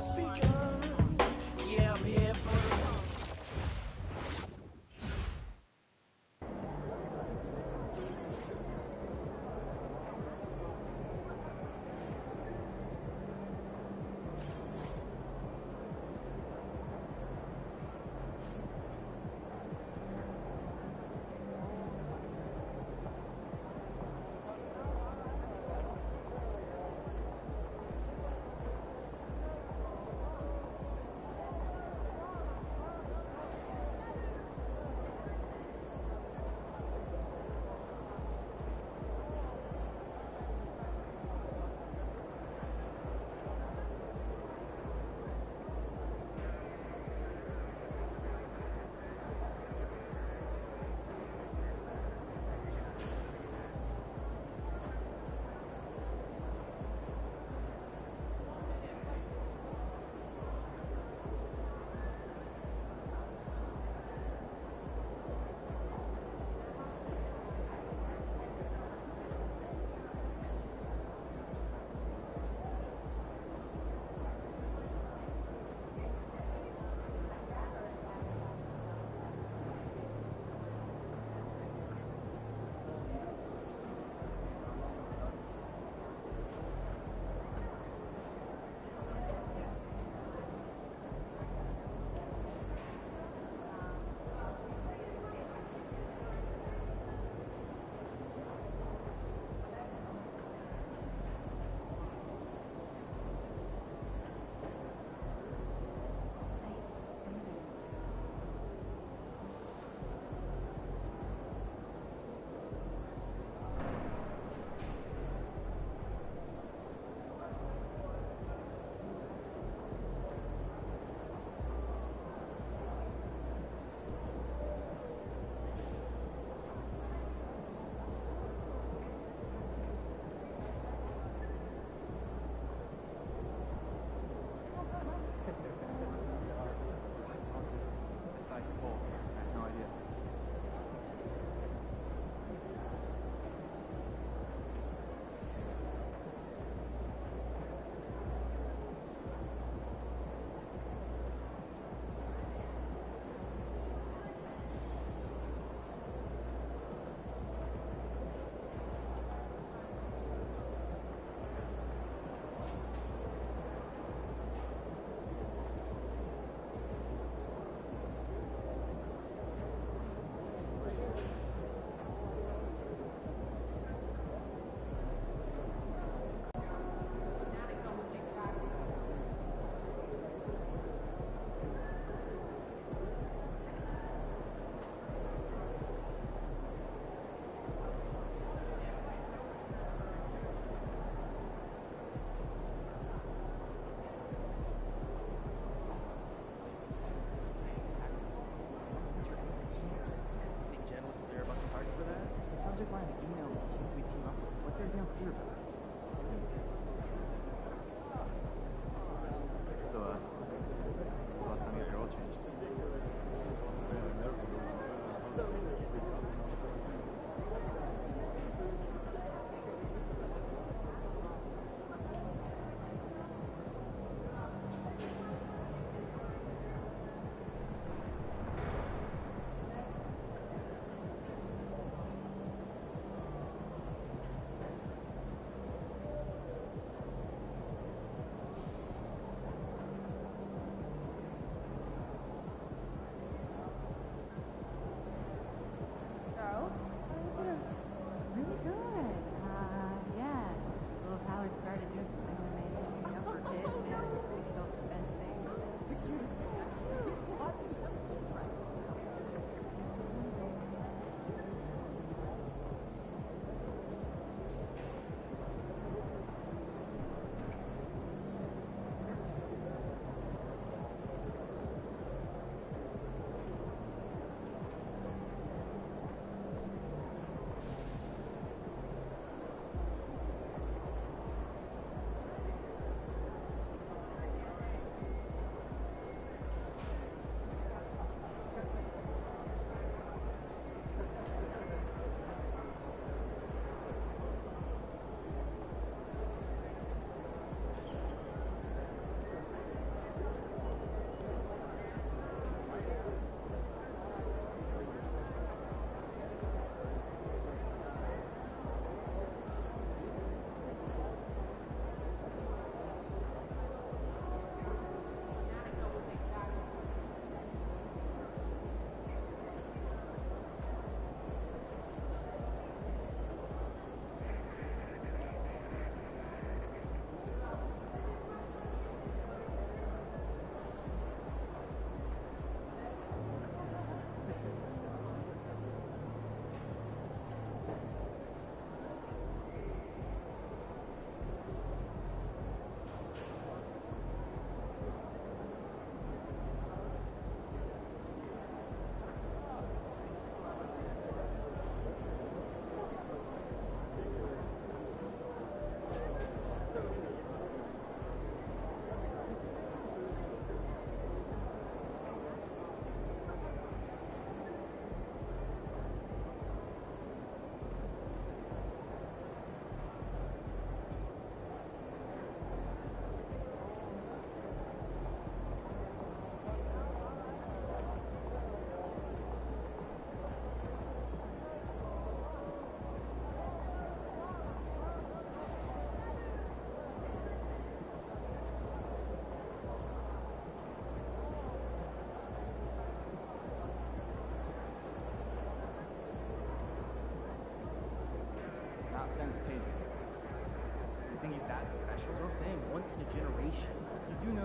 speaker. Yeah, I'm here for the fun.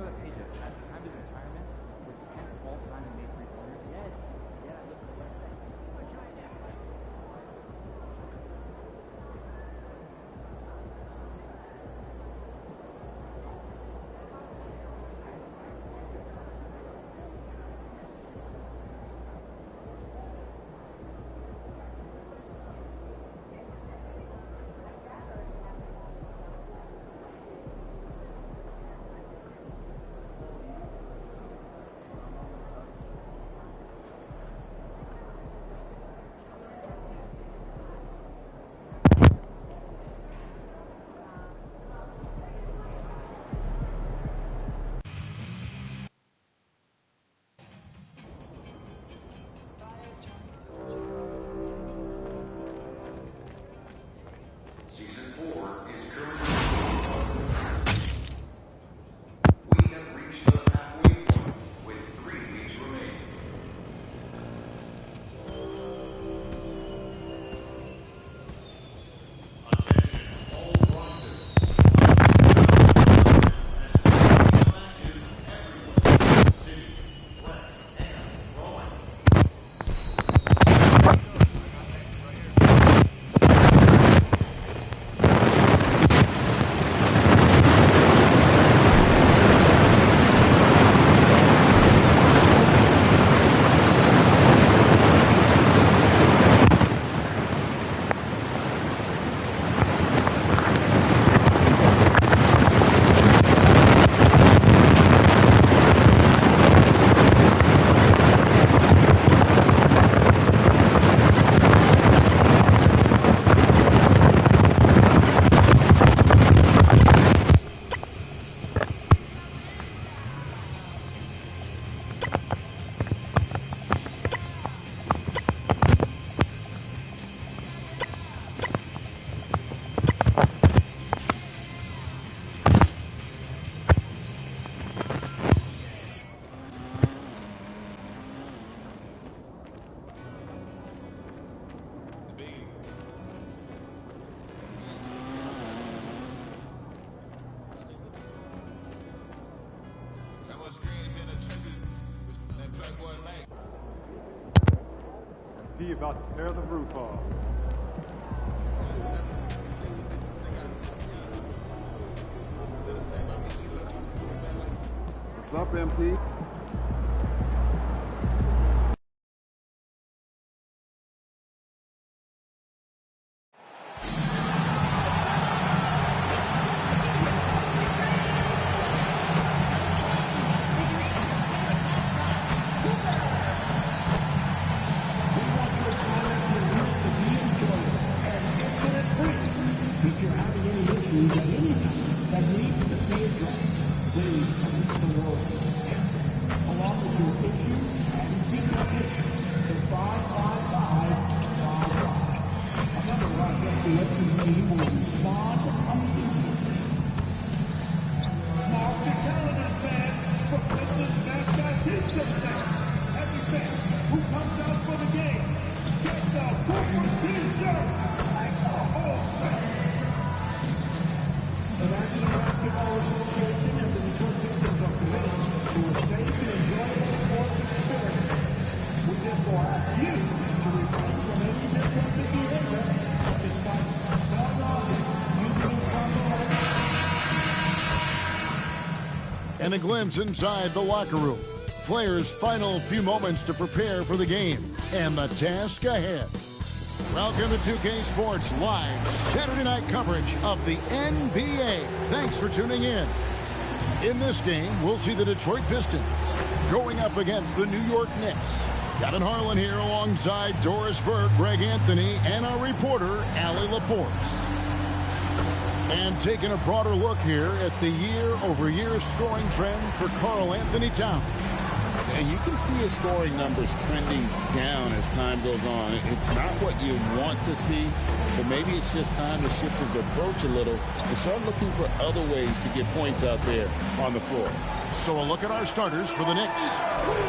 that Page at the time of his retirement was 10th all time in made three-pointers? Yes. Yeah, I looked at the website. Season 4 is currently we have reached the halfway point with 3 weeks remaining. Attention, all grinders. As active, everyone, city, rec, and growing. He about to tear the roof off. What's up, MP? If you're having any issues at any time that needs to be addressed, please come to the World Experts along with your issue and seek solution to 55555. A member of our investigations team will respond immediately. Mark your calendar, fans, for Cleveland's mascot pizza tonight. Every fan who comes out for the game gets a Cooper t-shirt like the whole fan. The National Basketball Association and the Detroit Pistons are committed to a safe and enjoyable sports experience. We therefore ask you to refrain from any disruptive behavior, such as fighting, selling objects, using improper language. And a glimpse inside the locker room. Players' final few moments to prepare for the game and the task ahead. Welcome to 2K Sports Live Saturday night coverage of the NBA. Thanks for tuning in. In this game, we'll see the Detroit Pistons going up against the New York Knicks. Kevin Harlan here alongside Doris Burke, Greg Anthony, and our reporter, Allie LaForce. And taking a broader look here at the year-over-year scoring trend for Karl Anthony Towns. And you can see his scoring numbers trending down as time goes on. It's not what you want to see, but maybe it's just time to shift his approach a little and start looking for other ways to get points out there on the floor. So a look at our starters for the Knicks.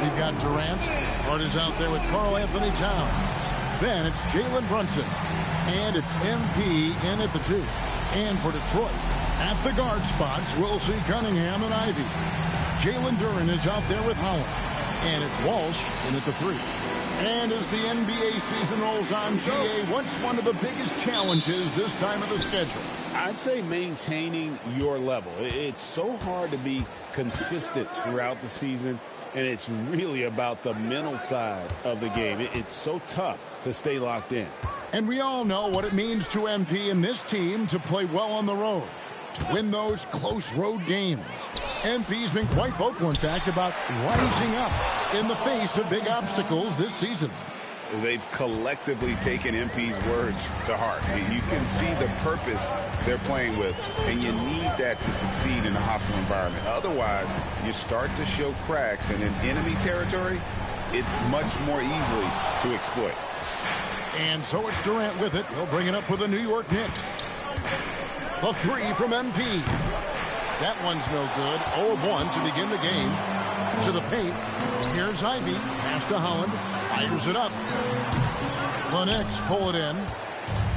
We've got Durant. Hart is out there with Karl Anthony Towns. Then it's Jalen Brunson. And it's MP in at the 2. And for Detroit, at the guard spots, we'll see Cunningham and Ivy. Jalen Duren is out there with Holland. And it's Walsh in at the 3. And as the NBA season rolls on, GA, what's one of the biggest challenges this time of the schedule? I'd say maintaining your level. It's so hard to be consistent throughout the season, and it's really about the mental side of the game. It's so tough to stay locked in. And we all know what it means to MP and this team to play well on the road, to win those close road games. MP's been quite vocal, in fact, about rising up in the face of big obstacles this season. They've collectively taken MP's words to heart. You can see the purpose they're playing with, and you need that to succeed in a hostile environment. Otherwise, you start to show cracks, and in enemy territory, it's much more easily to exploit. And so it's Durant with it. He'll bring it up with the New York Knicks. The 3 from MP. That one's no good. 0 of 1 to begin the game. To the paint. Here's Ivy. Pass to Holland. Fires it up. The Knicks pull it in.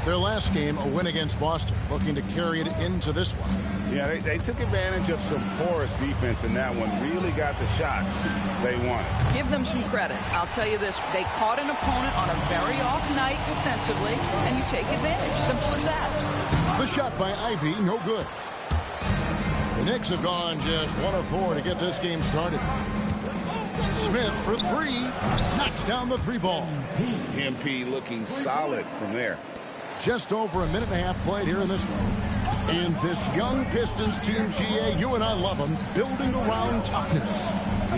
Their last game, a win against Boston, looking to carry it into this one. Yeah, they took advantage of some porous defense in that one. Really got the shots they wanted. Give them some credit. I'll tell you this. They caught an opponent on a very off night defensively, and you take advantage. Simple as that. The shot by Ivy, no good. The Knicks have gone just 1 of 4 to get this game started. Smith for 3. Knocks down the 3 ball. MP looking solid from there. Just over a minute and a half played here in this one. And this young Pistons team, GA, you and I love them, building around toughness.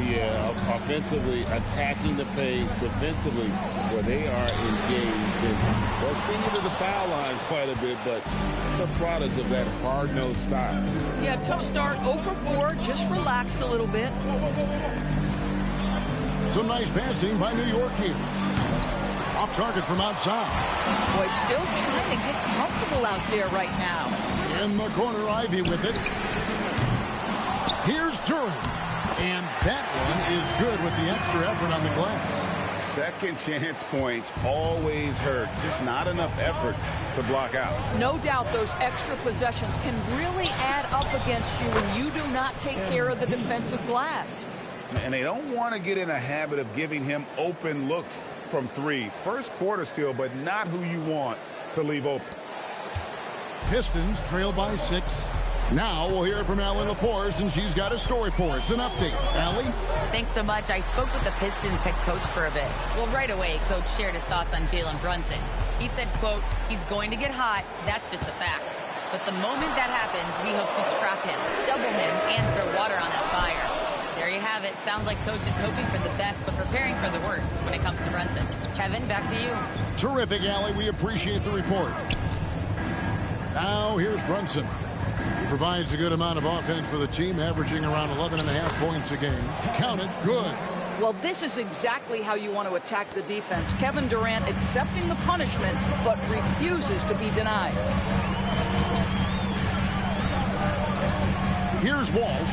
Yeah, offensively, attacking the paint, defensively, where they are engaged. And they're seeing to the foul line quite a bit, but it's a product of that hard-nosed style. Yeah, tough start, 0 for 4. Just relax a little bit. Some nice passing by New York here. Off target from outside. Boy, still trying to get comfortable out there right now. In the corner, Ivy with it. Here's Duren. And that one is good with the extra effort on the glass. Second chance points always hurt. Just not enough effort to block out. No doubt those extra possessions can really add up against you when you do not take care of the defensive glass. And they don't want to get in a habit of giving him open looks from 3. First quarter still, but not who you want to leave open. Pistons trail by 6. Now we'll hear from Allie LaForce, and she's got a story for us. An update. Allie? Thanks so much. I spoke with the Pistons head coach for a bit. Well, right away, coach shared his thoughts on Jalen Brunson. He said, quote, he's going to get hot. That's just a fact. But the moment that happens, we hope to trap him, double him, and throw water on that fire. There you have it. Sounds like coach is hoping for the best, but preparing for the worst when it comes to Brunson. Kevin, back to you. Terrific, Allie. We appreciate the report. Now here's Brunson. He provides a good amount of offense for the team, averaging around 11.5 points a game. Counted. Good. Well, this is exactly how you want to attack the defense. Kevin Durant accepting the punishment, but refuses to be denied. Here's Walsh.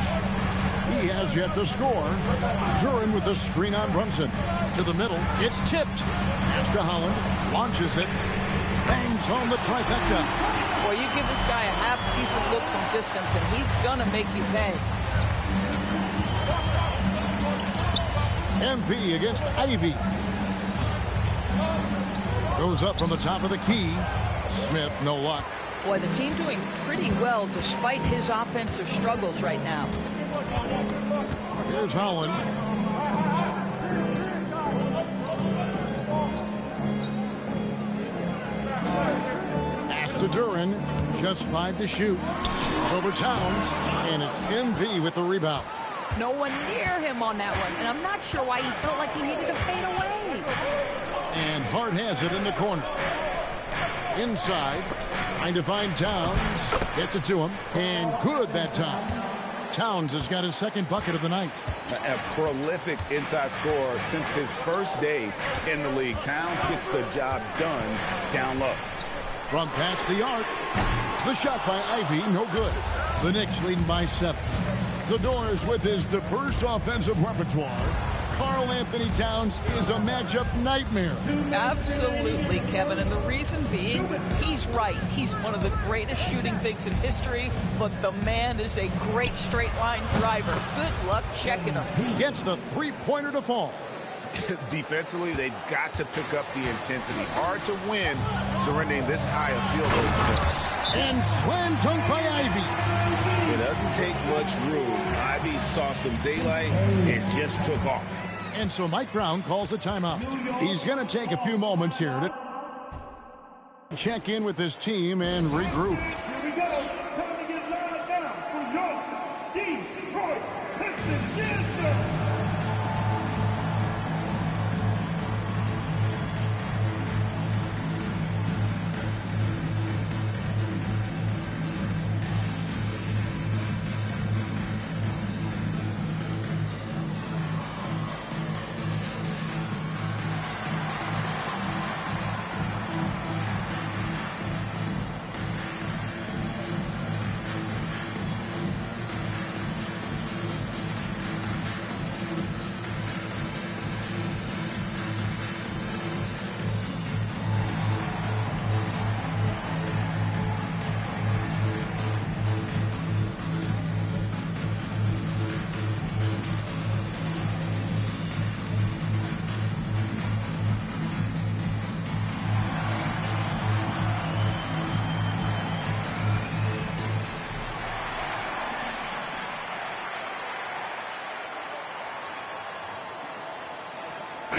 He has yet to score. Duren with the screen on Brunson. To the middle. It's tipped. Pass to Holland. Launches it. Bangs home the trifecta. Boy, you give this guy a half-decent look from distance, and he's going to make you pay. MP against Ivy. Goes up from the top of the key. Smith, no luck. Boy, the team doing pretty well despite his offensive struggles right now. Here's Holland. Pass to Duren. Just 5 to shoot. Shoots over Towns. And it's MP with the rebound. No one near him on that one. And I'm not sure why he felt like he needed to fade away. And Hart has it in the corner. Inside. Trying to find Towns. Gets it to him. And good that time. Towns has got his second bucket of the night. A prolific inside scorer since his first day in the league. Towns gets the job done down low. From past the arc. The shot by Ivy, no good. The Knicks leading by 7. Zador's with his diverse offensive repertoire. Karl Anthony Towns is a matchup nightmare. Absolutely, Kevin. And the reason being, he's right. He's one of the greatest shooting bigs in history, but the man is a great straight line driver. Good luck checking him. Gets the three-pointer to fall. Defensively, they've got to pick up the intensity. Hard to win surrendering this high a field goal percentage. And slam dunk by Ivy. It doesn't take much room. Ivy saw some daylight and just took off. And so Mike Brown calls a timeout. He's going to take a few moments here to check in with his team and regroup. Here we go. Time to get lined down for your Detroit Pistons. Yes, sir.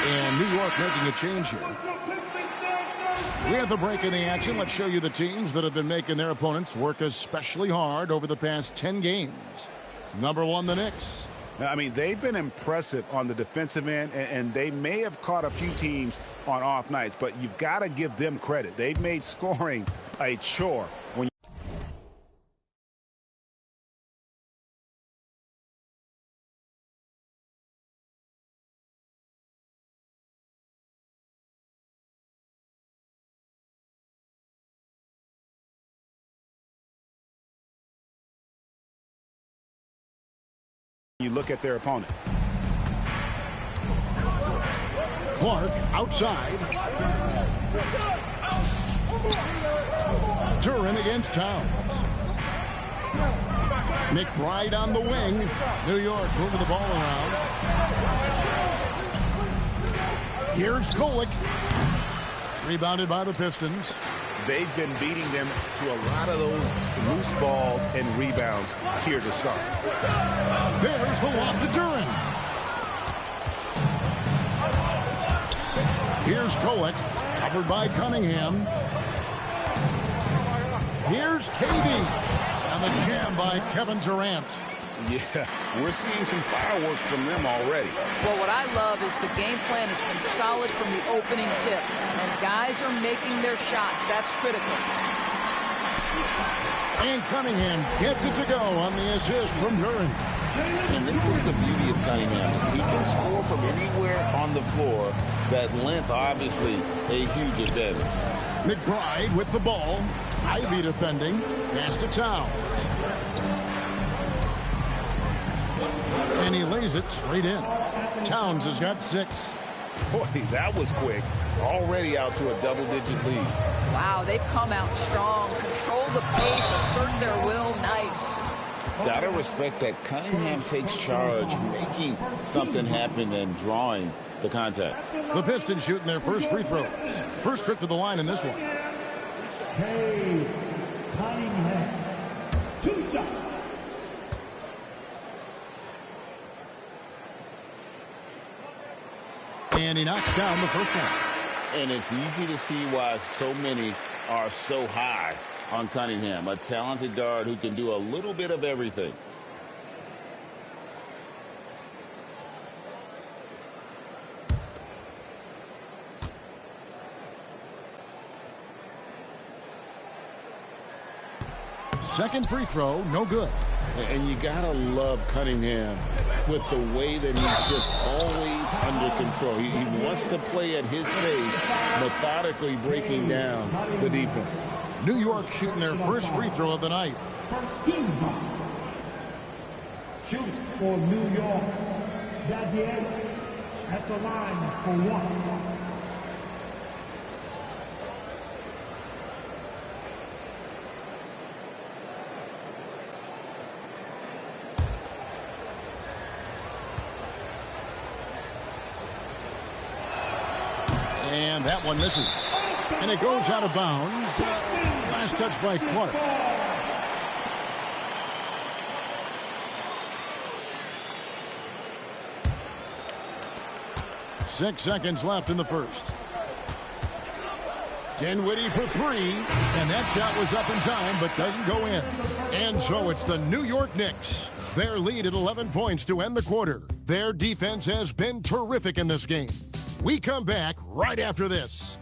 And New York making a change here. We have the break in the action. Let's show you the teams that have been making their opponents work especially hard over the past 10 games. Number one, the Knicks. I mean, they've been impressive on the defensive end, and they may have caught a few teams on off nights, but you've got to give them credit. They've made scoring a chore. When you look at their opponents. Clark outside. Duran against Towns. McBride on the wing. New York moving the ball around. Here's Golick. Rebounded by the Pistons. They've been beating them to a lot of those loose balls and rebounds here to start. There's the lob to Duran. Here's Golick, covered by Cunningham. Here's KD, and the jam by Kevin Durant. Yeah, we're seeing some fireworks from them already. Well, what I love is the game plan has been solid from the opening tip, and guys are making their shots. That's critical. And Cunningham gets it to go on the assist from Duran. And this is the beauty of Cunningham. He can score from anywhere on the floor. That length, obviously, a huge advantage. McBride with the ball. Ivy defending. Pass to Towns. And he lays it straight in. Towns has got 6. Boy, that was quick. Already out to a double-digit lead. Wow, they've come out strong, control the pace, assert their will. Nice. Gotta respect that Cunningham takes charge, making something happen and drawing the contact. The Pistons shooting their first free throws. First trip to the line in this one. Hey, Cunningham. 2 shots. And he knocks down the first one. And it's easy to see why so many are so high on Cunningham, a talented guard who can do a little bit of everything. Second free throw, no good. And you gotta love Cunningham with the way that he's just always under control. He wants to play at his pace, methodically breaking down the defense. New York shooting their first free throw of the night. First team foul. Shoot for New York. Dadier at the line for one. And that one misses. And it goes out of bounds. Last touch by Clark. Six seconds left in the first. Dinwiddie for three. And that shot was up in time, but doesn't go in. And so it's the New York Knicks. Their lead at 11 points to end the quarter. Their defense has been terrific in this game. We come back right after this.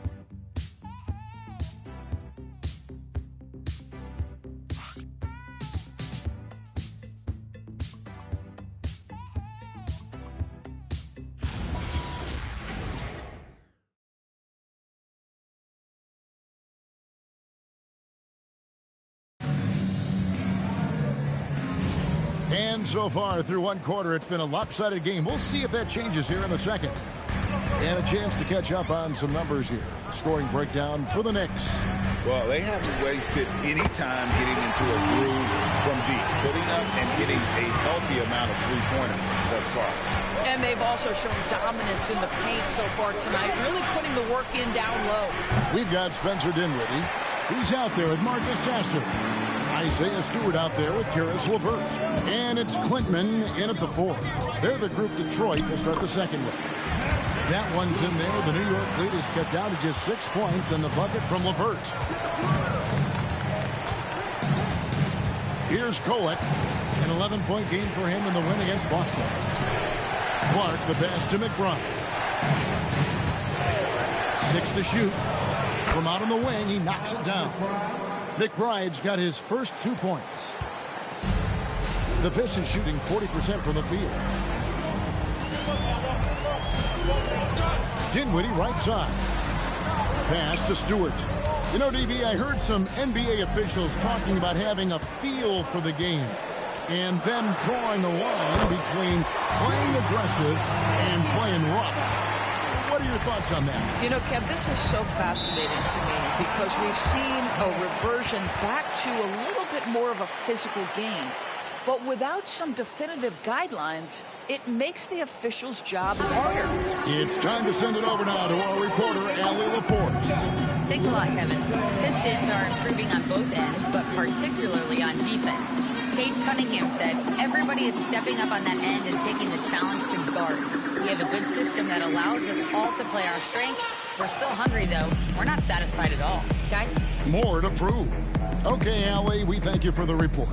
And so far through one quarter, it's been a lopsided game. We'll see if that changes here in a second. And a chance to catch up on some numbers here. Scoring breakdown for the Knicks. Well, they haven't wasted any time getting into a groove from deep, putting up and hitting a healthy amount of three-pointers thus far. And they've also shown dominance in the paint so far tonight, really putting the work in down low. We've got Spencer Dinwiddie. He's out there with Marcus Sasser. Isaiah Stewart out there with Karis LeVert. And it's Clintman in at the four. They're the group Detroit will start the second with. That one's in there. The New York lead is cut down to just 6 points and the bucket from LeVert. Here's Kolek. An 11-point game for him in the win against Boston. Clark the pass to McBride. 6 to shoot. From out on the wing, he knocks it down. McBride's got his first 2 points. The Pistons shooting 40% from the field. Dinwiddie right side. Pass to Stewart. You know, DB, I heard some NBA officials talking about having a feel for the game and then drawing a line between playing aggressive and playing rough. What are your thoughts on that? You know, Kev, this is so fascinating to me because we've seen a reversion back to a little bit more of a physical game. But without some definitive guidelines, it makes the officials' job harder. It's time to send it over now to our reporter, Allie LaForce. Thanks a lot, Kevin. Pistons are improving on both ends, but particularly on defense. Dave Cunningham said, everybody is stepping up on that end and taking the challenge to guard. We have a good system that allows us all to play our strengths. We're still hungry, though. We're not satisfied at all. Guys? More to prove. Okay, Allie, we thank you for the report.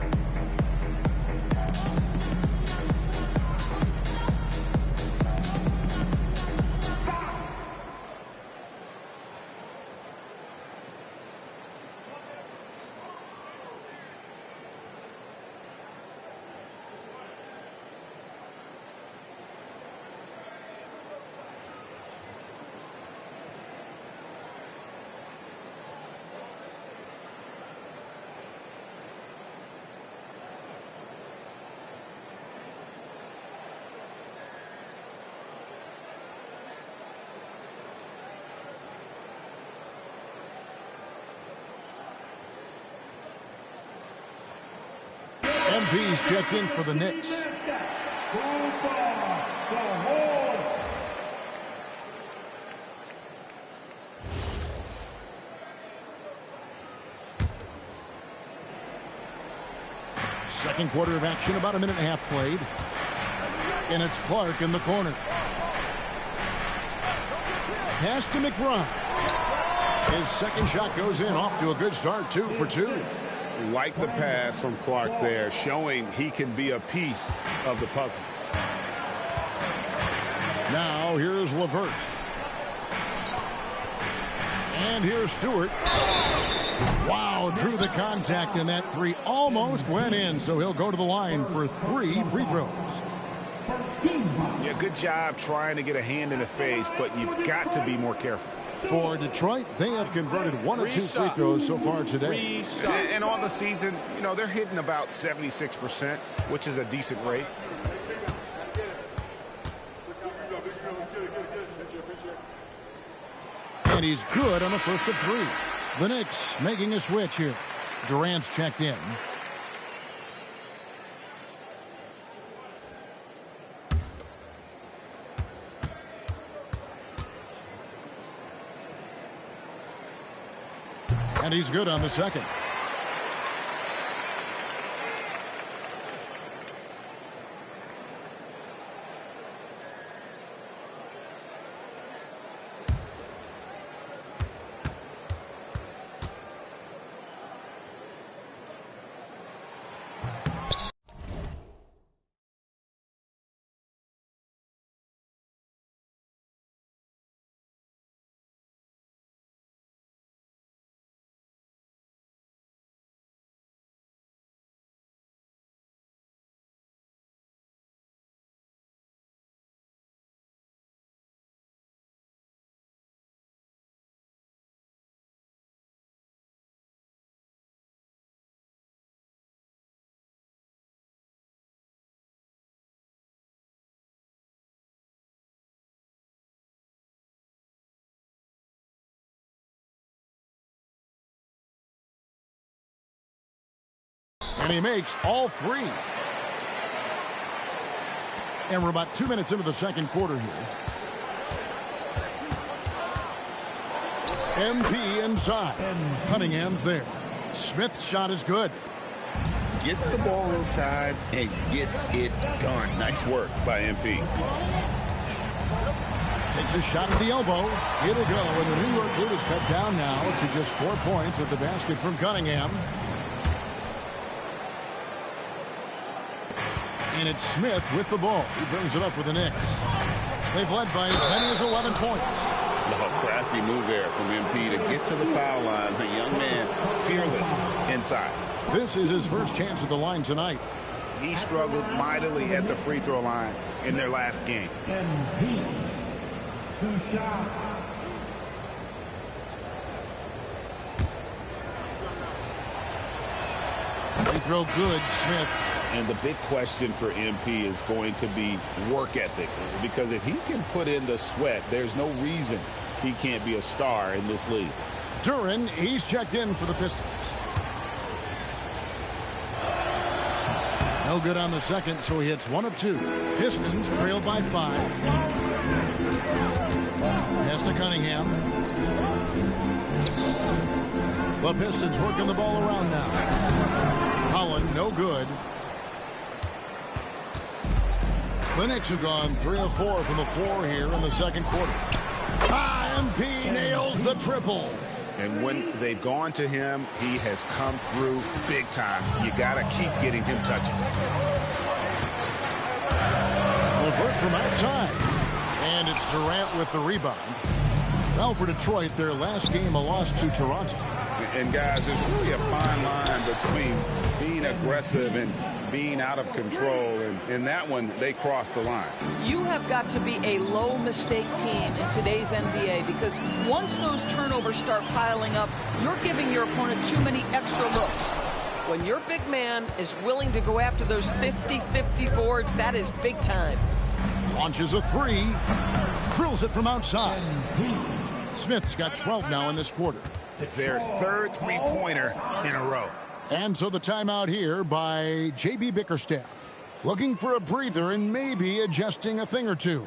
MP's checked in for the Knicks. Second quarter of action, about a minute and a half played. And it's Clark in the corner. Pass to McBride. His second shot goes in, off to a good start, 2 for 2. Like the pass from Clark there, showing he can be a piece of the puzzle. Now here's LeVert. And here's Stewart. Wow, drew the contact, and that three almost went in, so he'll go to the line for 3 free throws. Yeah, good job trying to get a hand in the face, but you've got to be more careful. For Detroit, they have converted 1 or 2 free throws so far today. And on the season, you know, they're hitting about 76%, which is a decent rate. And he's good on the first of 3. The Knicks making a switch here. Durant's checked in. And he's good on the second. And he makes all 3. And we're about 2 minutes into the second quarter here. MP inside. Cunningham's there. Smith's shot is good. Gets the ball inside and gets it done. Nice work by MP. Takes a shot at the elbow. It'll go, and the New York lead is cut down now to just 4 points at the basket from Cunningham. And it's Smith with the ball. He brings it up for the Knicks. They've led by as many as 11 points. A crafty move there from MP to get to the foul line. The young man, fearless inside. This is his first chance at the line tonight. He struggled mightily at the free throw line in their last game. MP, 2 shots. Free throw good, Smith. And the big question for MP is going to be work ethic. Because if he can put in the sweat, there's no reason he can't be a star in this league. Duran, he's checked in for the Pistons. No good on the second, so he hits 1 of 2. Pistons trail by 5. Pass to Cunningham. The Pistons working the ball around now. Holland, no good. The Knicks have gone 3 of 4 from the floor here in the second quarter. MP nails the triple. And when they've gone to him, he has come through big time. You got to keep getting him touches. LeVert from outside. And it's Durant with the rebound. Now for Detroit, their last game a loss to Toronto. And guys, there's really a fine line between being aggressive and being out of control. And in that one, they crossed the line. You have got to be a low mistake team in today's NBA, because once those turnovers start piling up, you're giving your opponent too many extra looks. When your big man is willing to go after those 50-50 boards, that is big time. Launches a 3. Drills it from outside. Smith's got 12 now in this quarter. Their third three-pointer in a row. And so the timeout here by J.B. Bickerstaff. Looking for a breather and maybe adjusting a thing or two.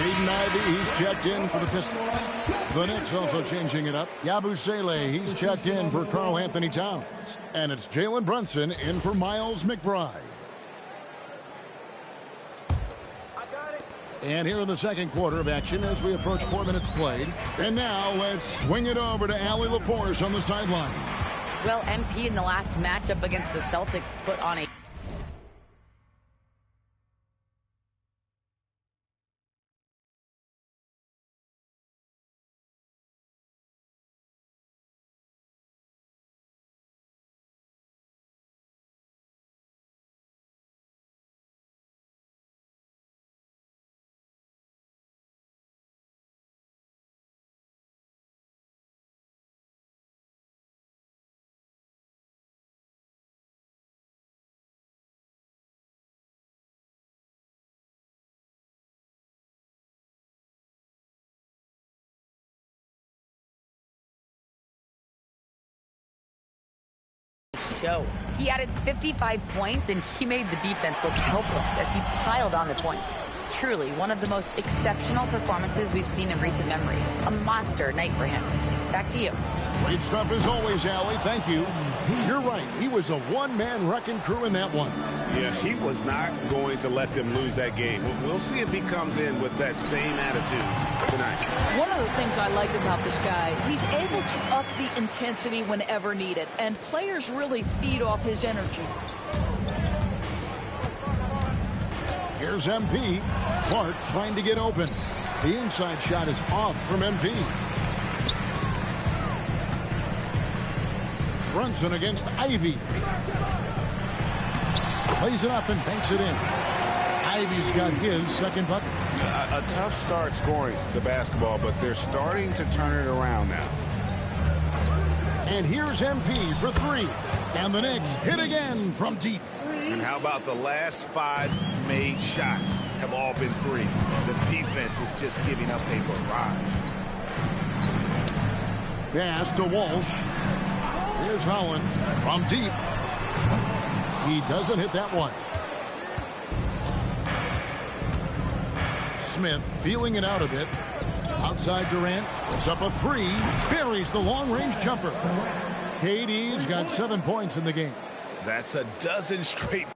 Jaden Ivey, he's checked in for the Pistons. The Knicks also changing it up. Yabusele, he's checked in for Karl Anthony Towns. And it's Jalen Brunson in for Miles McBride. And here in the second quarter of action as we approach 4 minutes played. And now let's swing it over to Allie LaForce on the sideline. Well, MP in the last matchup against the Celtics put on a show. He added 55 points, and he made the defense look helpless as he piled on the points. Truly one of the most exceptional performances we've seen in recent memory. A monster night for him. Back to you. Great stuff as always, Allie. Thank you. You're right. He was a one-man wrecking crew in that one. Yeah, he was not going to let them lose that game. We'll see if he comes in with that same attitude tonight. One of the things I like about this guy, he's able to up the intensity whenever needed, and players really feed off his energy. Here's MP. Clark trying to get open. The inside shot is off from MP. Brunson against Ivy. Plays it up and banks it in. Ivy's got his second bucket. A tough start scoring the basketball, but they're starting to turn it around now. And here's MP for three. And the Knicks hit again from deep. And how about the last 5 made shots have all been threes? The defense is just giving up a barrage. Pass to Walsh. Here's Holland from deep. He doesn't hit that one. Smith feeling it out a bit. Outside Durant. Puts up a three. Buries the long-range jumper. KD's got 7 points in the game. That's a dozen straight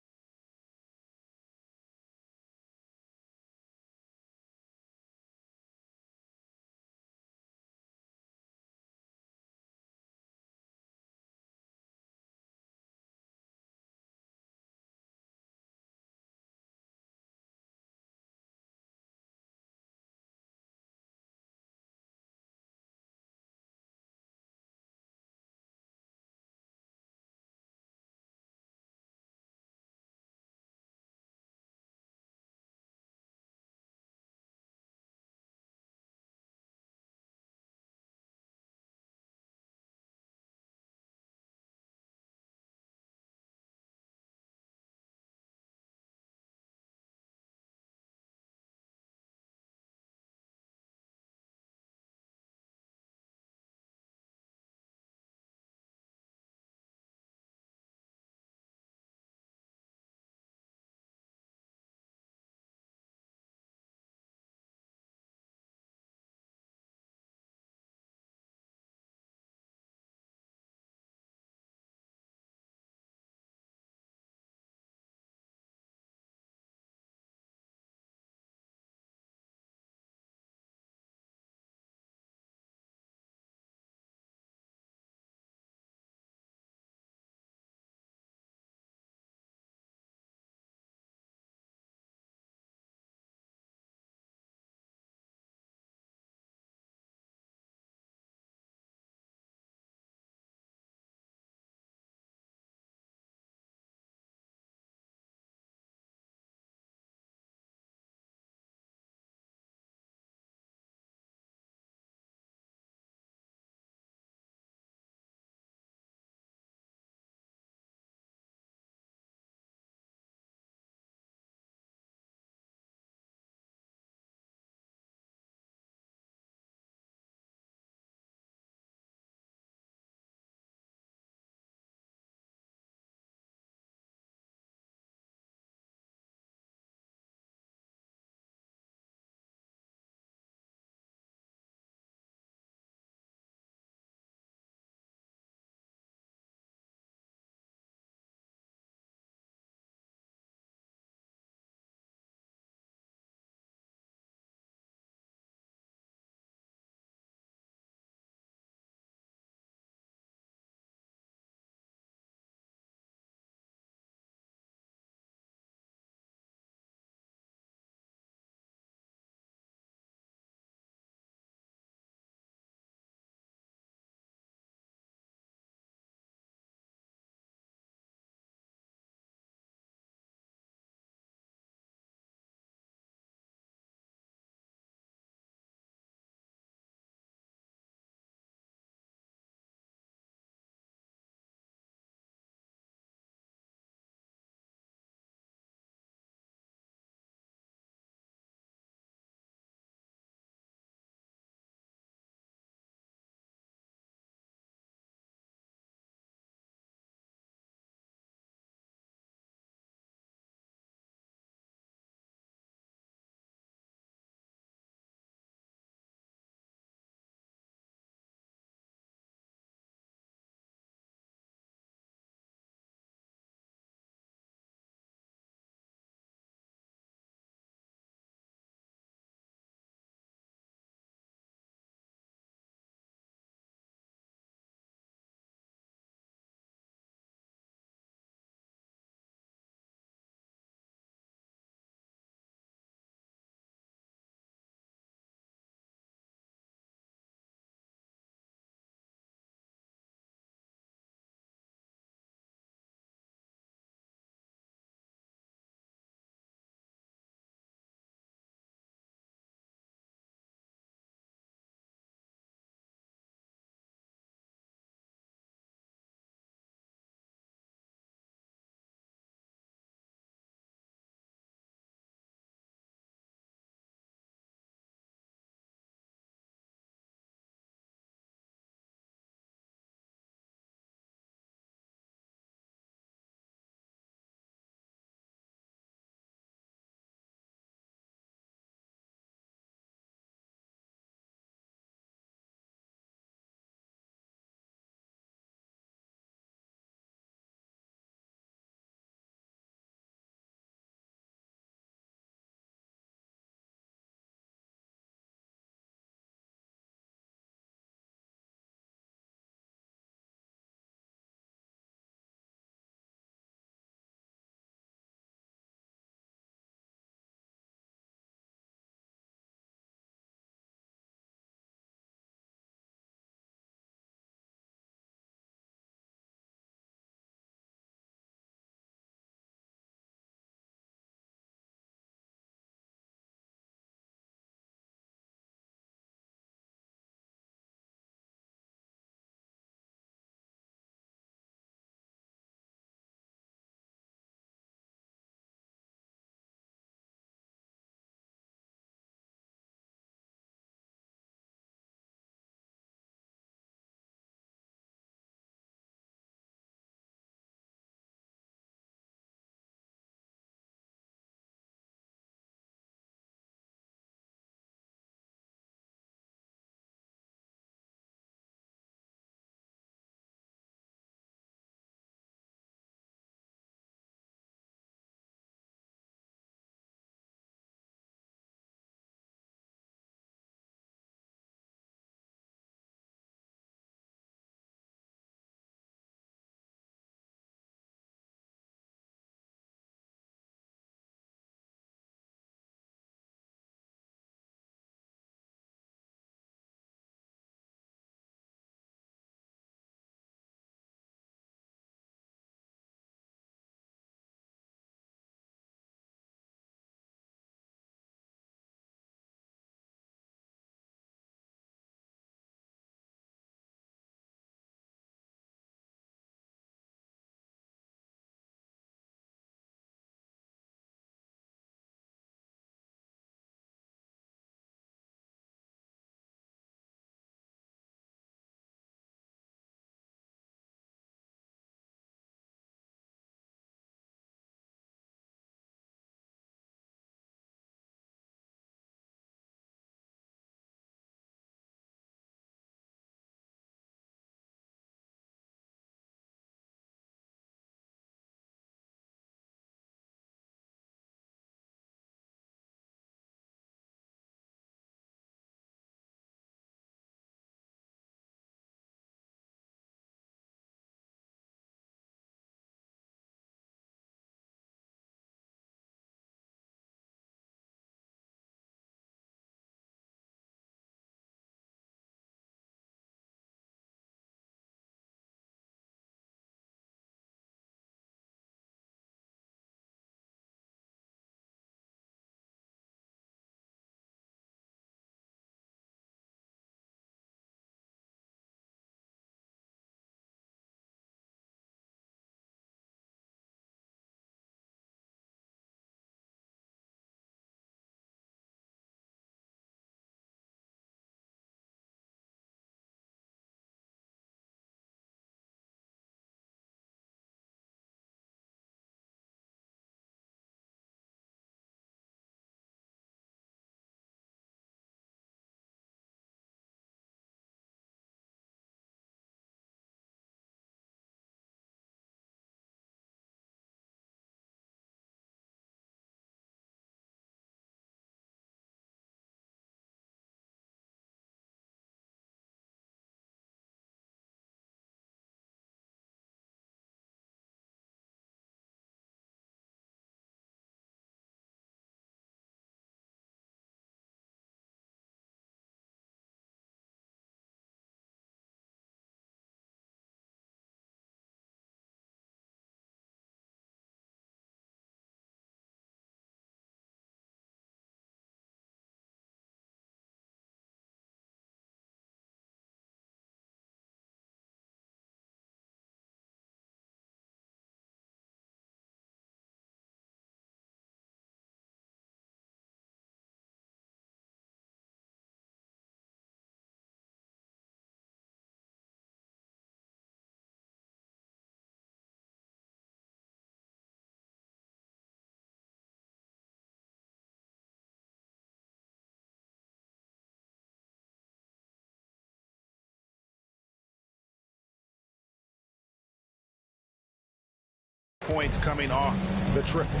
points coming off the triple.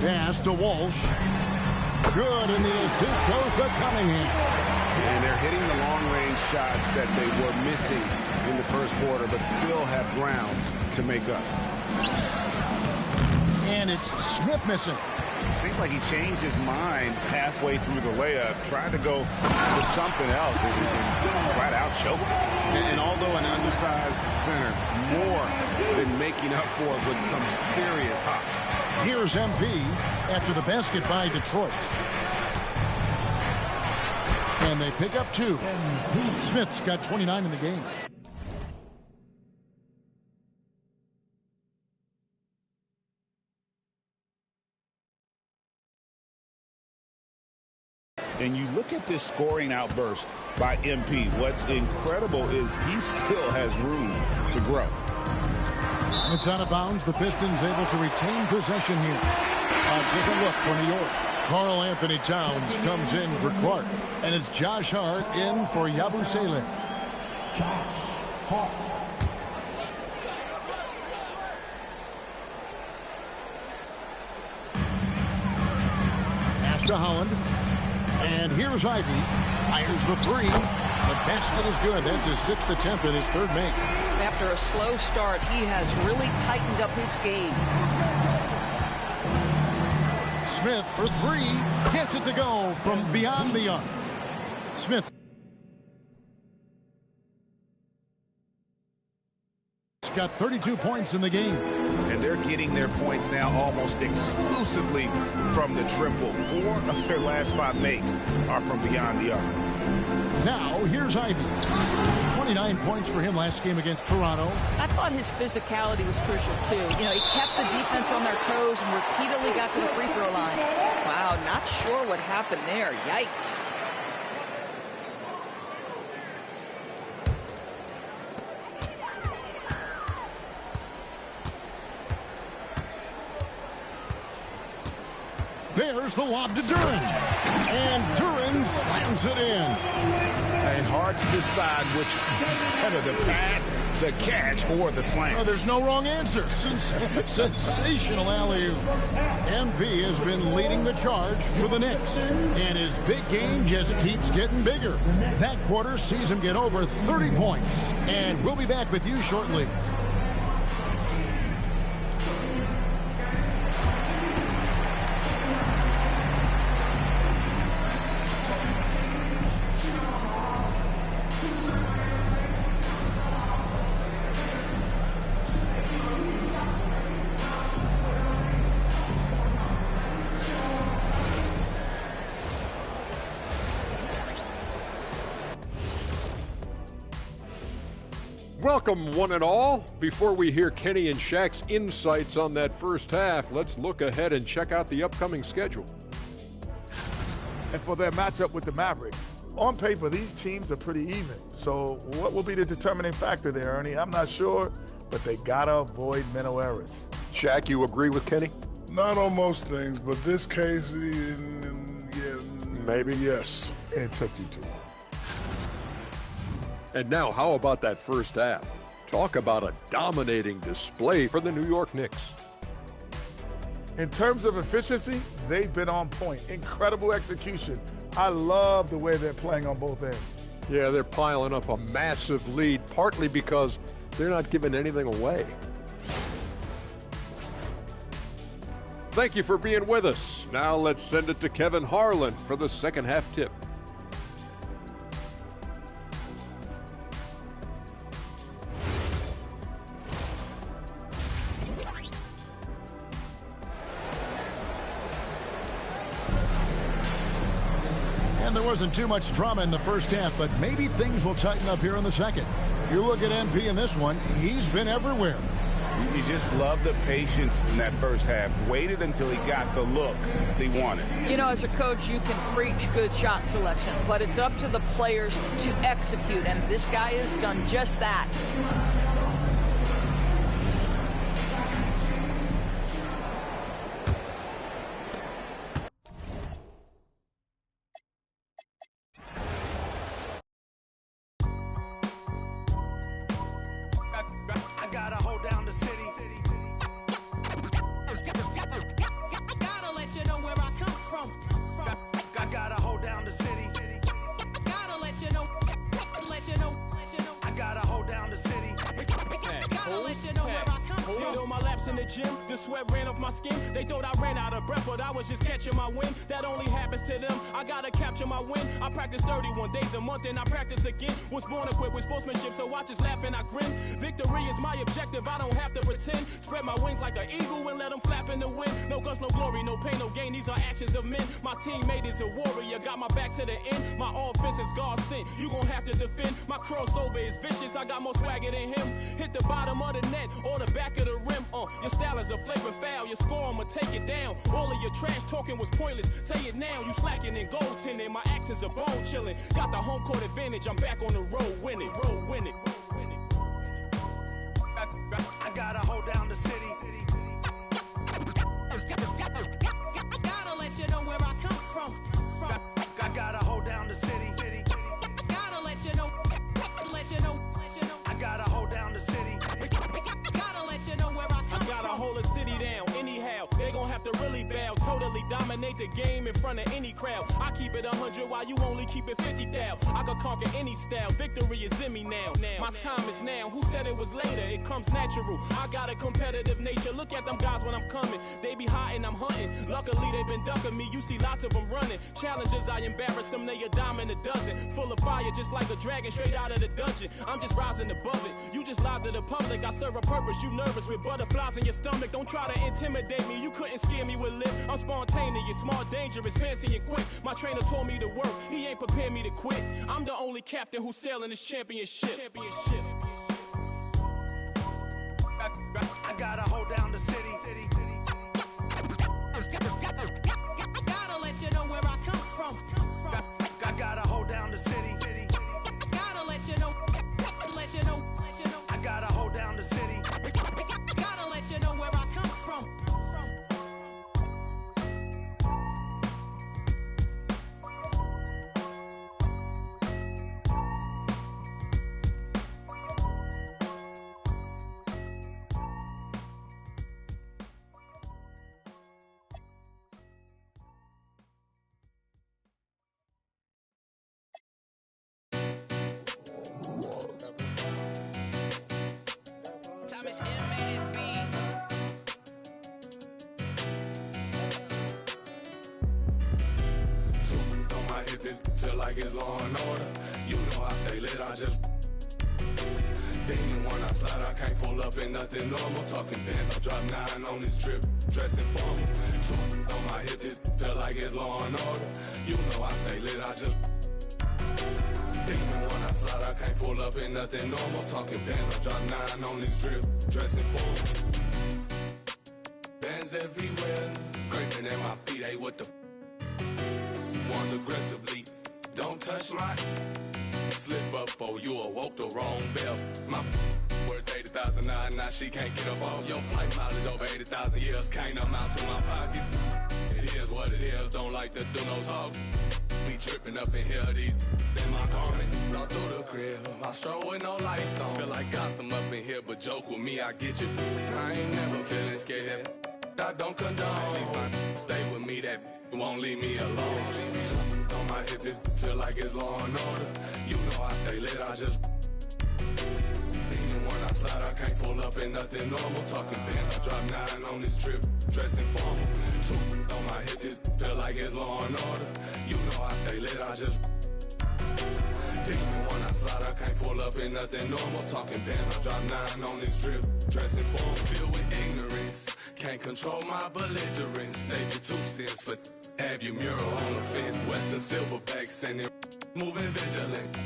Pass to Walsh. Good, and the assist goes to Cunningham. And they're hitting the long-range shots that they were missing in the first quarter, but still have ground to make up. And it's Smith missing. It seemed like he changed his mind halfway through the layup, tried to go to something else, and flat out choked. And although an undersized center, more than making up for it with some serious hops. Here's MP after the basket by Detroit. And they pick up 2. Smith's got 29 in the game. And you look at this scoring outburst by MP. What's incredible is he still has room to grow. It's out of bounds. The Pistons able to retain possession here. Take a look for New York. Karl Anthony Towns comes in for Clark. And it's Josh Hart in for Yabusele. Josh Hart. Pass to Holland. And here's Ivy. Fires the 3. The basket is good. That's his 6th attempt and his 3rd make. After a slow start, he has really tightened up his game. Smith for 3. Gets it to go from beyond the arc. Smith. Got 32 points in the game. And they're getting their points now almost exclusively from the triple. 4 of their last 5 makes are from beyond the arc. Now, here's Ivy. 29 points for him last game against Toronto. I thought his physicality was crucial, too. You know, he kept the defense on their toes and repeatedly got to the free throw line. Wow, not sure what happened there. Yikes. There's the lob to Duren. And Duren slams it in. And hard to decide which is better, the pass, the catch, or the slam. Oh, there's no wrong answer. Sensational alley-oop. MP has been leading the charge for the Knicks. And his big game just keeps getting bigger. That quarter sees him get over 30 points. And we'll be back with you shortly. Welcome, one and all. Before we hear Kenny and Shaq's insights on that first half, let's look ahead and check out the upcoming schedule. And for their matchup with the Mavericks, on paper, these teams are pretty even. So what will be the determining factor there, Ernie? I'm not sure, but they gotta avoid mental errors. Shaq, you agree with Kenny? Not on most things, but this case, yeah, maybe. Yes. It took you too long. And now, how about that first half? Talk about a dominating display for the New York Knicks. In terms of efficiency, they've been on point. Incredible execution. I love the way they're playing on both ends. Yeah, they're piling up a massive lead, partly because they're not giving anything away. Thank you for being with us. Now let's send it to Kevin Harlan for the second half tip. There wasn't too much drama in the first half, but maybe things will tighten up here in the second. You look at MP in this one, he's been everywhere. You just love the patience in that first half. Waited until he got the look he wanted. You know, as a coach, you can preach good shot selection, but it's up to the players to execute, and this guy has done just that. I gotta hold down Gotta let you know where I come from. Did all my laps in the gym, the sweat ran off my skin. They thought I ran out of breath, but I was just catching my wind. That only happens to them. I gotta capture my win. I practice 31 days a month and I practice again. Was born equipped with sportsmanship, so I just laugh and I grin. Victory is my objective, I don't have to pretend. Spread my wings like an eagle and let them flap in the wind. No guts, no glory, no pain, no gain. These are actions of men. My teammate is a warrior, got my back to the end. My offense is God sent. You gon' have to defend. My crossover is vicious, I got more swagger than him. Hit the bottom of the net or the back of the rim. Your style is a flagrant foul. Your score, I'ma take it down. All of your trash talking was pointless. Say it now, you slacking in goaltending. My actions are bone chilling. Got the home court advantage. I'm back on the road winning. Road winning. I gotta hold down the city. Gotta let you know where I come from. I gotta hold down the city. Gotta let you know. I gotta hold down the city. Gotta let you know where I come from. I gotta hold a city down anyhow. They gon' have to really bow. Totally dominate the game in front of any crowd. I keep it 100 while you only keep it 50 thou. I could conquer any style. Victory is in me now. My time is now. Who said it was later? It comes natural. I got a competitive nature. Look at them guys when I'm coming. They be hot and I'm hunting. Luckily they been ducking me. You see lots of them running. Challenges I embarrass them. They a dime in a dozen. Full of fire just like a dragon straight out of the dungeon. I'm just rising above it. You just lied to the public. I serve a purpose. You nervous with butterflies in your stomach. Don't try to intimidate me. You couldn't scare me with lip. I'm spontaneous, smart, dangerous, fancy and quick. My trainer told me to work. He ain't prepared me to quit. I'm the only captain who's sailing this championship. I gotta hold down the city. Gotta let you know where I come from. I gotta hold down the city. Gotta let you know. I gotta hold down the city. Gotta let you know where I come from. Like it's law and order. You know I stay lit, I just then when I slide, I can't pull up in nothing normal. Talking pants, I drop 9 on this trip, dressing formal. 2 on my hip, this feel like it's law and order. You know I stay lit, I just then when I slide, I can't pull up in nothing normal. Talking pants, I drop 9 on this trip, dressing formal. Bands everywhere, scraping at my feet, hey what the ones aggressively. Don't touch my slip up, oh, you awoke the wrong bell. My worth 80,000 now she can't get up off your flight mileage over 80,000 years. Can't amount to my pockets. It is what it is, don't like to do no talk. We tripping up in here, these in my garments. All through the crib, I stroll with no lights on. Feel like Gotham up in here, but joke with me, I get you. I ain't never feeling scared. I don't condone. These my stay with me, that won't leave me alone. On my hip, this feel like it's law and order. You know I stay lit, I just even when I slide, I can't pull up in nothing normal. Talking pants, I drop 9 on this trip, dressing formal. 2 on my hip, this feel like it's law and order. You know I stay lit, I just even when I slide, I can't pull up in nothing normal. Talking pants, I drop 9 on this trip, dressing formal. Filled with ignorance, can't control my belligerence. Save your 2 cents for have your mural on the fence. Western silverbacks and it moving vigilant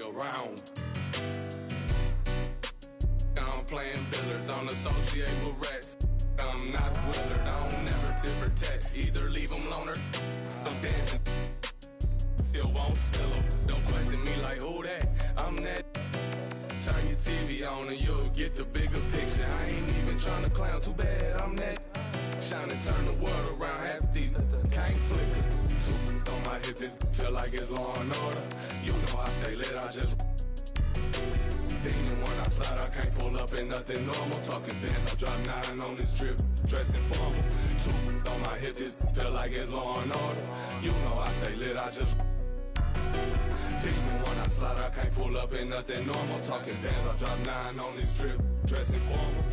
around. I'm playing billiards, don't associate with rats. I'm not Willard, I don't never tip or tat. Either leave them loner, I'm dancing. Still won't spill them. Don't question me like who that, I'm that. Turn your TV on and you'll get the bigger picture. I ain't even trying to clown, too bad I'm that. Shine and turn the world around, half these can't flicker. 2 on my hip, this feel like it's law and order. You know I stay lit, I just then when I slide, I can't pull up in nothing normal. Talking pants, I drop 9 on this trip, dressing formal. 2 on my hip, this feel like it's law and order. You know I stay lit, I just then when I slide. slide, I can't pull up in nothing normal. Talking bands, I drop 9 on this drip, dressing formal.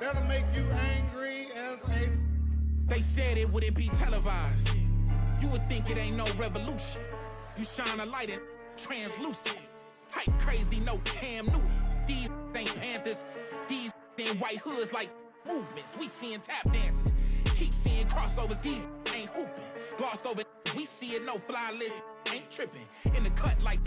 That'll make you angry as a... They said it wouldn't be televised. You would think it ain't no revolution. You shine a light in translucent. Type crazy, no Cam Newton. These ain't Panthers. These ain't white hoods like movements. We seeing tap dances. Keep seeing crossovers. These ain't hooping. Glossed over. We see it, no fly list. Ain't tripping. In the cut like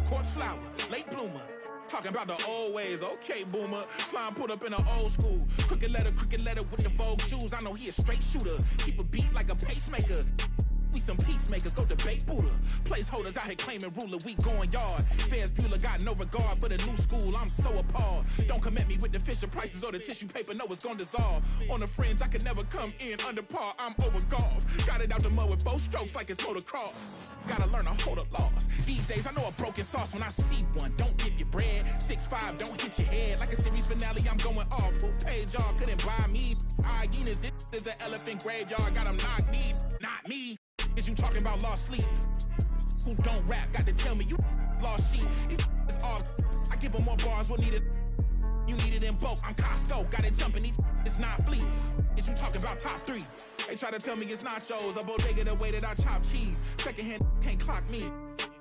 corpse flower, late bloomer. Talking about the old ways, okay, boomer. Slime put up in an old school. Crooked letter with the Vogue shoes. I know he a straight shooter. Keep a beat like a pacemaker. We some peacemakers, go debate Buddha. Placeholders out here claiming ruler, we going yard. Fairs Bueller got no regard for the new school, I'm so appalled. Don't come at me with the Fisher prices or the tissue paper, no, it's gonna dissolve. On the fringe, I can never come in under par, I'm overgarbed. Got it out the mud with both strokes like it's motocross. Gotta learn to hold a loss. These days, I know a broken sauce when I see one. Don't give your bread. 6'5", don't hit your head. Like a series finale, I'm going off. Who paid y'all? Couldn't buy me. Hyenas, this is an elephant graveyard. Got them knock me, not me. Is you talking about lost sleep? Who don't rap? Got to tell me you lost sheep. It's all. I give them more bars. What needed? You need it in bulk. I'm Costco. Got it jumping. It's not fleet. Is you talking about top 3? They try to tell me it's nachos. A bodega the way that I chop cheese. Secondhand can't clock me.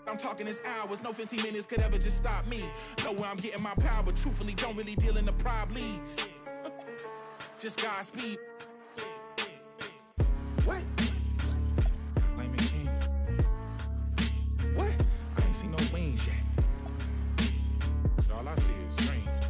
I'm talking this hours. No 15 minutes could ever just stop me. Know where I'm getting my power, but truthfully don't really deal in the problems. Just Godspeed. What? What? I ain't seen no wings yet. All I see is strings.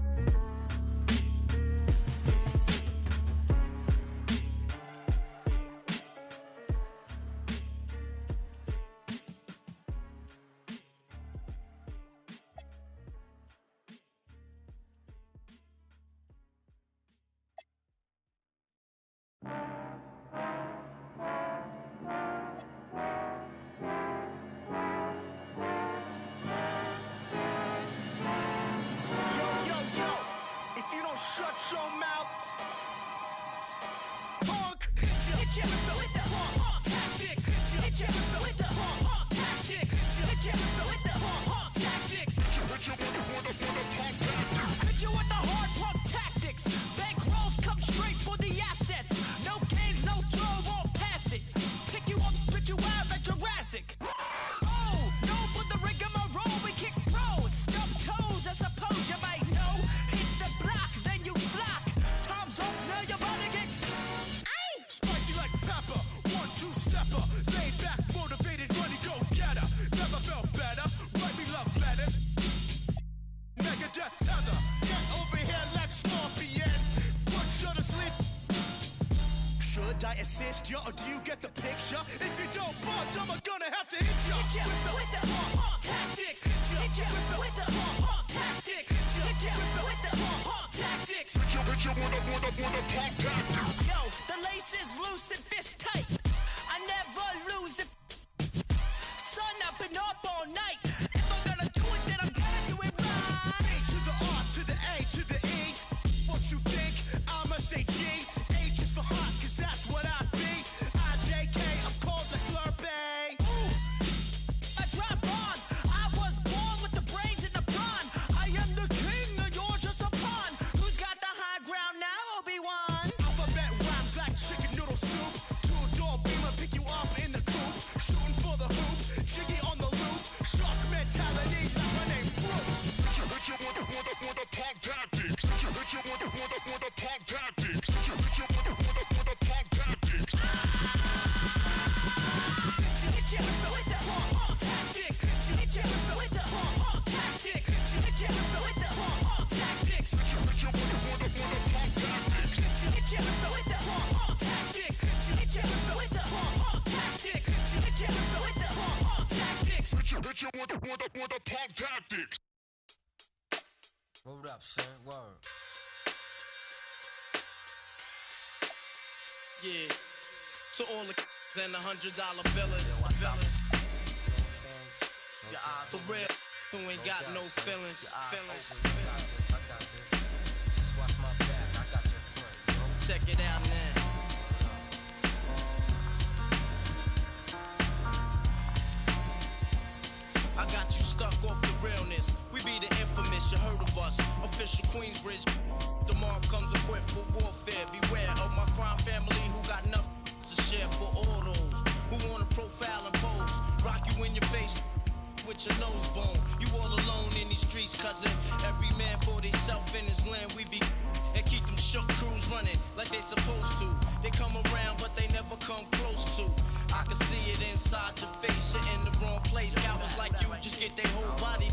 Shut your mouth. Punk. Hit ya with the punk tactics. Hit ya with the punk tactics. Hit ya with the punk tactics. Hit ya with the punk tactics. Hit ya with the hard punk tactics. Bankrolls come straight for the assets. No games, no throw, won't pass it. Pick you up, spit you out like Jurassic. Oh, no for the rigmarole. We kick pros, stub toes. I suppose you might know. Hit the block. Tom's up, now your body get spicy like pepper, 1-2-stepper, laid back, motivated, money go getter. Never felt better, write me love letters. Megadeth tether, get over here like Scorpion. Put you to sleep. Should I assist you or do you get the picture? If you don't budge, I'm gonna have to hit you. Hit ya with the punk tactics. Hit ya with the punk tactics. Hit ya with the punk tactics. Hit ya with the punk tactics. Yo, the lace is loose and fist tight. I never lose it. Sun up and up all night. If I'm gonna do it, then I'm gonna do it right. A to the R to the A to the E. What you think? I'm a stay G. H is for hot, cause that's what I be. IJK, I'm cold like Slurpee. Ooh, I drop bombs. I was born with the brains in the brawn. I am the king, and you're just a pawn. Who's got the high ground now, Obi-Wan? Alphabet rhymes like chicken noodle soup. Two-door beamer, pick you up in the coop. Shooting for the hoop, jiggy on the loose. Shark mentality like my name Bruce. Hit you with the punk tactics. Hit you with the with a pump tactics. Hold up, son. Word. Yeah. To all the and $100 billers. For real, who ain't got no feelings. Just watch my back. I got your front. Check it out now. I got you stuck off the realness. We be the infamous, you heard of us. Official Queensbridge. Tomorrow comes equipped for warfare. Beware of my crime family who got nothing to share for all those who wanna profile and pose. Rock you in your face with your nose bone. You all alone in these streets, cousin. Every man for theyself in his land. We be and keep them shook crews running like they supposed to. They come around, but they never come close to. I can see it inside your face. You're in the wrong place. Cowards like you just get their whole body.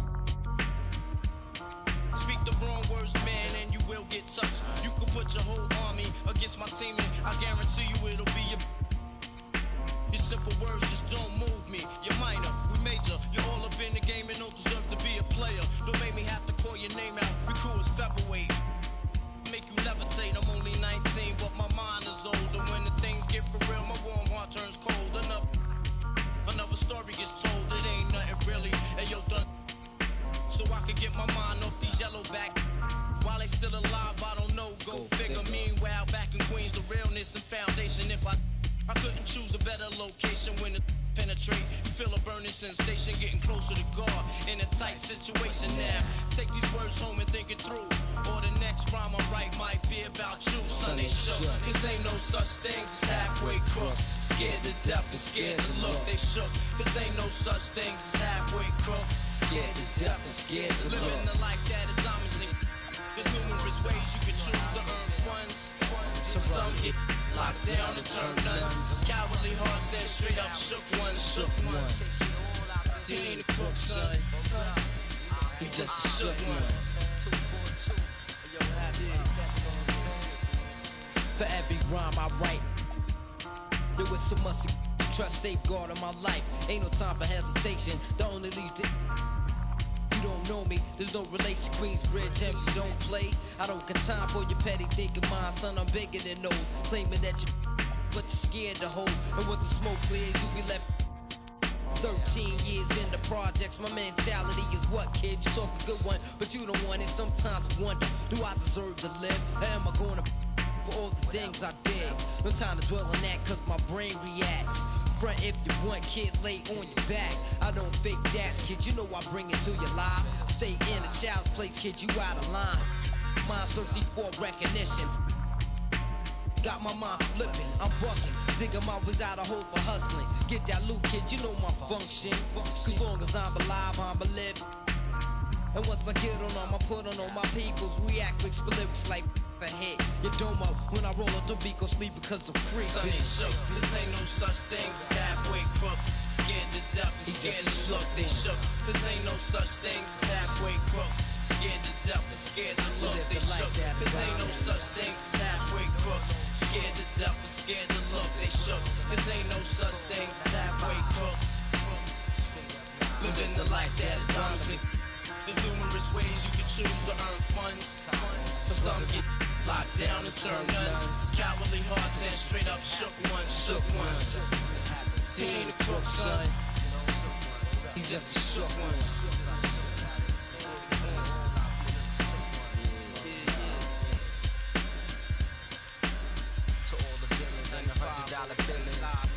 Speak the wrong words, man, and you will get touched. You could put your whole army against my team, and I guarantee you it'll be your simple words just don't move me. You're minor, we major. You're all up in the game and don't deserve to be a player. Don't make me have to call your name out. Your crew is featherweight. Make you levitate. I'm only 19, but my mind is older. When the things get for real, my warm heart turns cold. Another story gets told. It ain't nothing really. Hey, yo, done. So I could get my mind off these yellow back. While they still alive, I don't know. Go figure. Meanwhile, back in Queens, the realness and foundation. If I couldn't choose a better location when it penetrate. You feel a burning sensation, getting closer to God in a tight situation now. Take these words home and think it through. Or the next rhyme I write might be about you. Son, they shook. Cause ain't no such things as halfway crooks. Scared to death and scared to look. They shook. Cause ain't no such things as halfway crooks. Scared to death and scared to look. Living the life that is diamonds in. There's numerous ways you can choose to earn funds. So some get locked down and turn nuns. Cowardly hearts and straight up shook ones. He ain't a crook, son. He just a shook one. For every rhyme I write, there was so much trust safeguard in my life. Ain't no time for hesitation. The only leads to you don't know me, there's no relation. Queensbridge, and you don't play. I don't got time for your petty thinking, mine, son. I'm bigger than those. Claiming that you, but you're scared to hold. And when the smoke clears, you be left. 13 years in the projects, my mentality is what, kid? You talk a good one, but you don't want it. Sometimes I wonder, do I deserve to live? Or am I gonna for all the things I did? No time to dwell on that, cause my brain reacts. Front if you want, kid, lay on your back. I don't fake jazz, kid, you know I bring it to your life. Stay in a child's place, kid, you out of line. Mind's thirsty for recognition. Got my mind flipping, I'm bucking. Digging my ways out of hope for hustling. Get that loot, kid, you know my function. Cause long as I'm alive, I'm a live. And once I get on them, I put on all my peoples. React quick, spit lyrics like the hit. You don't know when I roll up the beat, go sleep because I'm free. Son, they shook. This ain't no such thing as halfway crooks. Scared to death and scared to look. They shook. This ain't no such thing as halfway crooks. Scared to death and scared to look. They shook. This ain't no such thing as halfway crooks. Scared to death and scared to look. They shook. This ain't no such thing as halfway crooks. Living the life that is promising. There's numerous ways you can choose to earn funds. So some get locked down and turn nuns. Cowardly hearts and straight up shook ones. Shook ones. He ain't a crook, son. He's just a shook one. To all the villains and the $100 billings.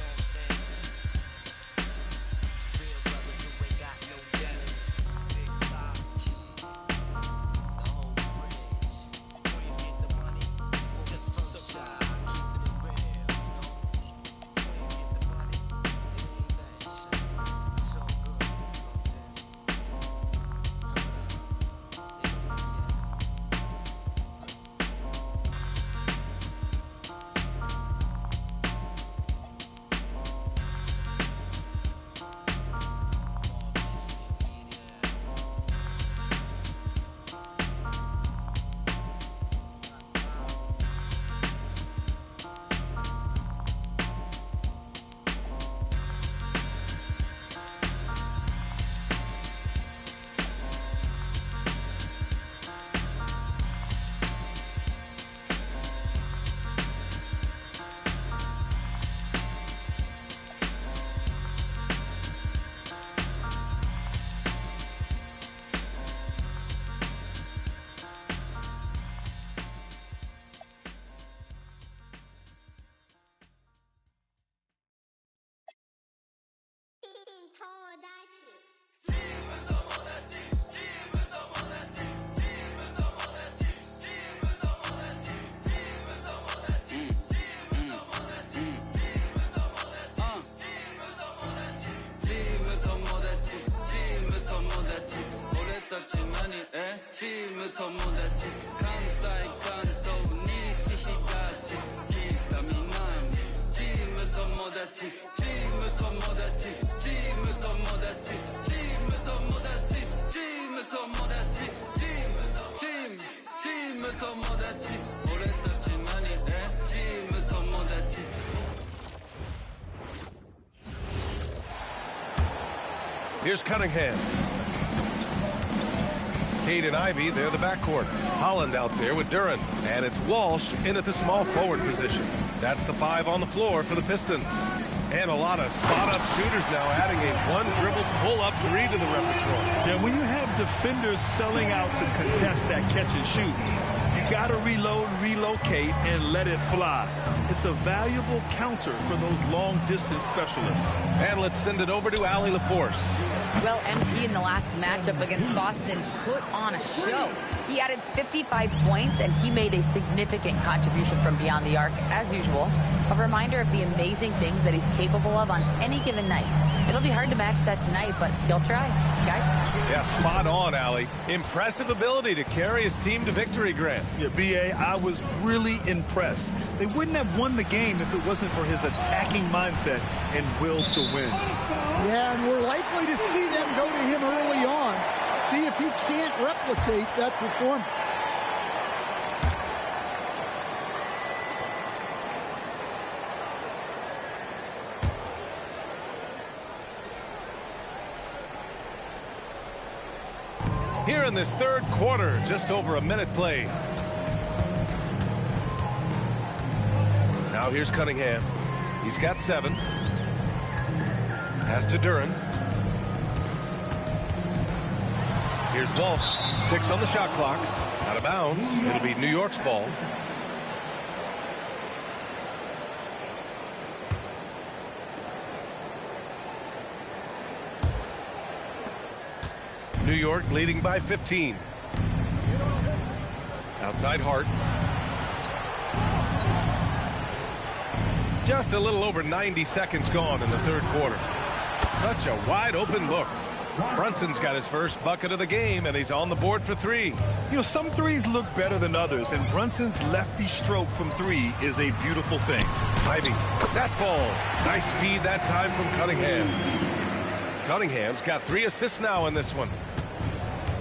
tomodachi, team tomodachi, team tomodachi, team tomodachi, team tomodachi, team tomodachi, 俺たち何ね、チーム友達。Here's Cunningham. Cade and Ivy, they're the backcourt. Holland out there with Duran. And it's Walsh in at the small forward position. That's the 5 on the floor for the Pistons. And a lot of spot-up shooters now, adding a one-dribble pull-up 3 to the repertoire. Yeah, when you have defenders selling out to contest that catch and shoot, you got to reload, relocate, and let it fly. It's a valuable counter for those long-distance specialists. And let's send it over to Allie LaForce. Well, MP in the last matchup against Boston put on a show. He added 55 points, and he made a significant contribution from beyond the arc, as usual. A reminder of the amazing things that he's capable of on any given night. It'll be hard to match that tonight, but he'll try. Guys? Yeah, spot on, Allie. Impressive ability to carry his team to victory, Grant. Yeah, B.A., I was really impressed. They wouldn't have won the game if it wasn't for his attacking mindset and will to win. Yeah, and we're likely to see them go to him early on. See if he can't replicate that performance. Here in this third quarter, just over a minute played. Now here's Cunningham. He's got 7. Pass to Duran. Here's Walsh. 6 on the shot clock. Out of bounds. It'll be New York's ball. New York leading by 15. Outside Hart. Just a little over 90 seconds gone in the third quarter. Such a wide open look. Brunson's got his first bucket of the game, and he's on the board for 3. You know, some threes look better than others, and Brunson's lefty stroke from 3 is a beautiful thing. Ivy, that falls. Nice feed that time from Cunningham. Cunningham's got 3 assists now in this one.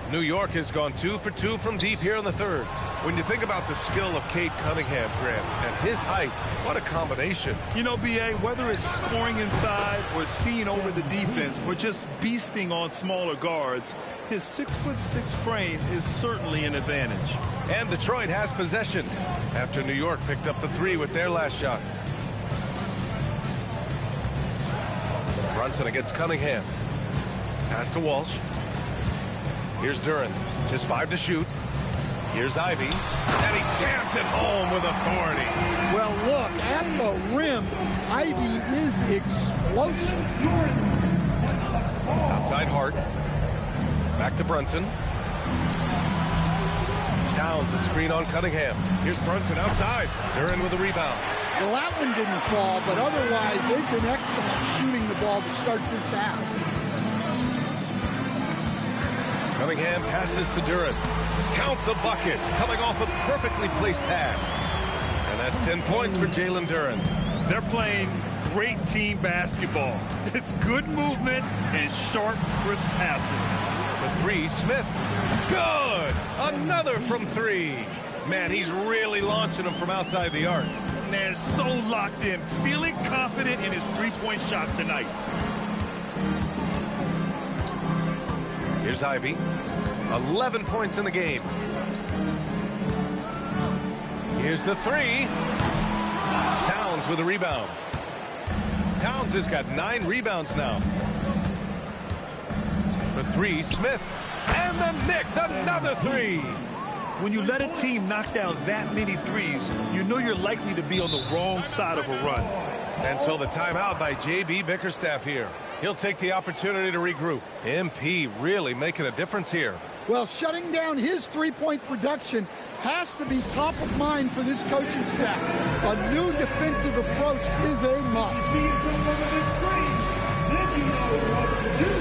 New York has gone 2 for 2 from deep here in the third. When you think about the skill of Cade Cunningham, Grant, and his height, what a combination. You know, B.A., whether it's scoring inside or seeing over the defense or just beasting on smaller guards, his 6'6" frame is certainly an advantage. And Detroit has possession after New York picked up the 3 with their last shot. Brunson against Cunningham. Pass to Walsh. Here's Duran. Just 5 to shoot. Here's Ivy, and he jams it home with authority. Well, look, at the rim, Ivy is explosive. Outside Hart. Back to Brunson. Towns a screen on Cunningham. Here's Brunson outside. Duran with a rebound. Well, that one didn't fall, but otherwise they've been excellent shooting the ball to start this half. Cunningham passes to Duran. Count the bucket, coming off a perfectly placed pass. And that's 10 points for Jalen Duran. They're playing great team basketball. It's good movement and sharp, crisp passing. For 3, Smith. Good! Another from 3. Man, he's really launching them from outside the arc. Man, so locked in, feeling confident in his three-point shot tonight. Here's Ivy. 11 points in the game. Here's the 3. Towns with a rebound. Towns has got 9 rebounds now. For 3, Smith. And the Knicks, another 3. When you let a team knock down that many threes, you know you're likely to be on the wrong side of a run. And so the timeout by J.B. Bickerstaff here. He'll take the opportunity to regroup. MP really making a difference here. Well, shutting down his three-point production has to be top of mind for this coaching staff. A new defensive approach is a must. See someone on the screen, then you know what to do.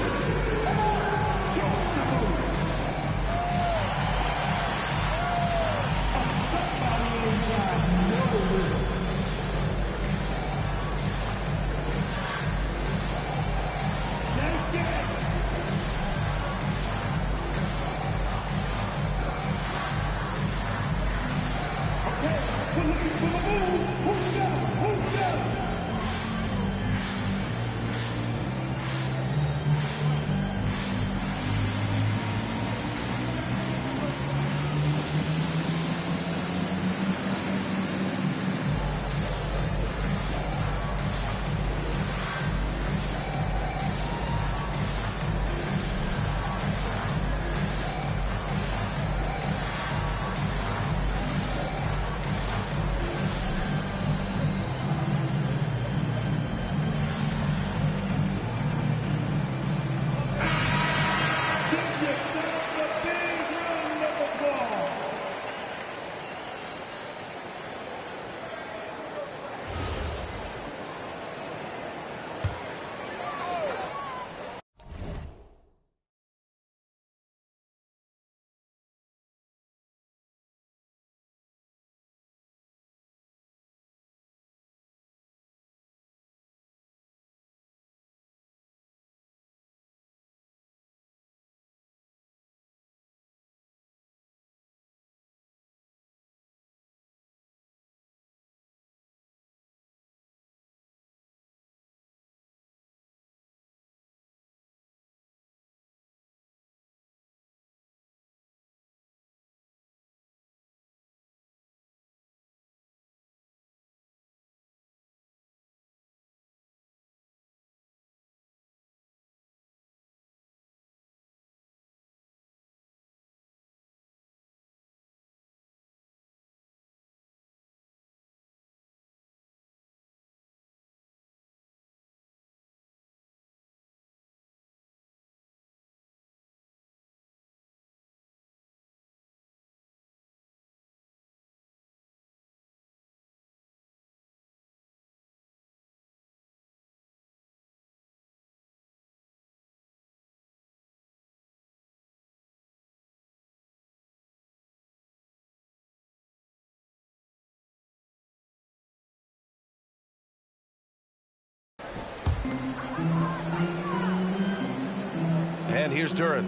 And here's Duran.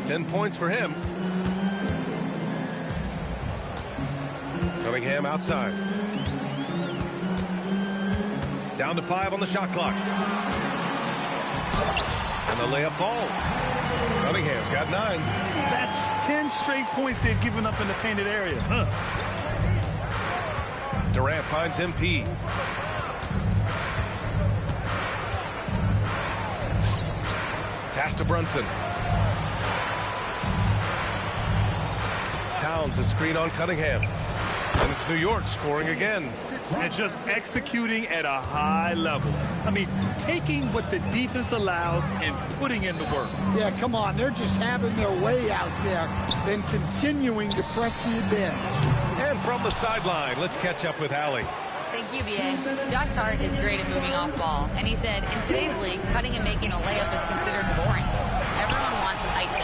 10 points for him. Cunningham outside. Down to 5 on the shot clock. And the layup falls. Cunningham's got 9. That's 10 straight points they've given up in the painted area. Durant finds MP. Pass to Brunson. Towns a screen on Cunningham. And it's New York scoring again. And just executing at a high level. I mean, taking what the defense allows and putting in the work. Yeah, come on. They're just having their way out there and continuing to press the advantage. And from the sideline, let's catch up with Allie. Thank you, B.A. Josh Hart is great at moving off ball, and he said, in today's league, cutting and making a layup is considered boring. Everyone wants ISO.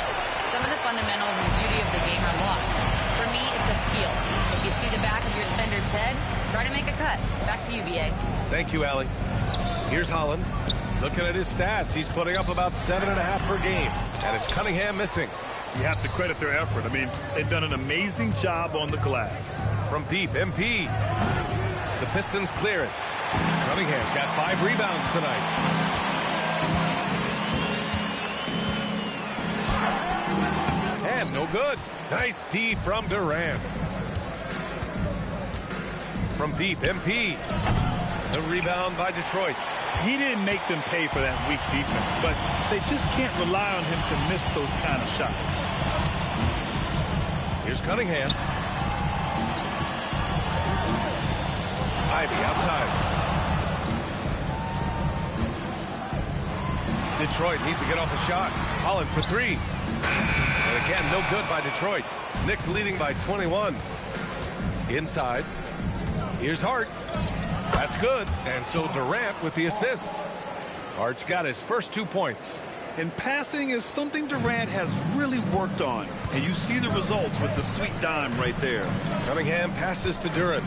Some of the fundamentals and beauty of the game are lost. For me, it's a feel. If you see the back of your defender's head, try to make a cut. Back to you, B.A. Thank you, Allie. Here's Holland. Looking at his stats, he's putting up about 7.5 per game, and it's Cunningham missing. You have to credit their effort. I mean, they've done an amazing job on the glass. From deep, MP. The Pistons clear it. Cunningham's got 5 rebounds tonight. And no good. Nice D from Durant. From deep, MP. The rebound by Detroit. He didn't make them pay for that weak defense, but they just can't rely on him to miss those kind of shots. Here's Cunningham. Ivy outside. Detroit needs to get off a shot. Holland for 3. And again, no good by Detroit. Knicks leading by 21. Inside. Here's Hart. That's good. And so Durant with the assist. Hart's got his first 2 points. And passing is something Durant has really worked on. And you see the results with the sweet dime right there. Cunningham passes to Duran.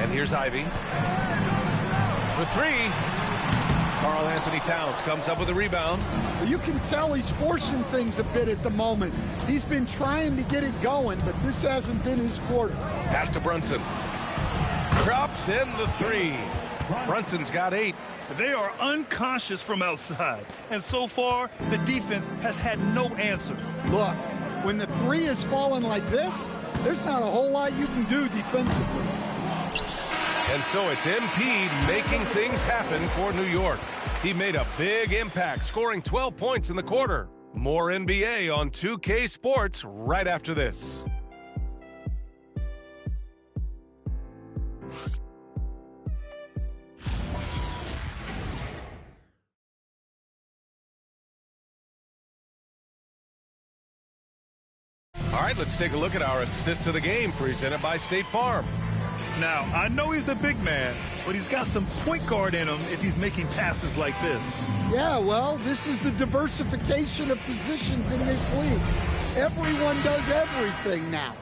And here's Ivy. For 3. Karl Anthony Towns comes up with a rebound. You can tell he's forcing things a bit at the moment. He's been trying to get it going, but this hasn't been his quarter. Pass to Brunson. Drops in the 3. Brunson's got 8. They are unconscious from outside. And so far, the defense has had no answer. Look, when the 3 is falling like this, there's not a whole lot you can do defensively. And so it's MP making things happen for New York. He made a big impact, scoring 12 points in the quarter. More NBA on 2K Sports right after this. All right, let's take a look at our assist of the game presented by State Farm. Now, I know he's a big man, but he's got some point guard in him if he's making passes like this. Yeah, well, this is the diversification of positions in this league. Everyone does everything now.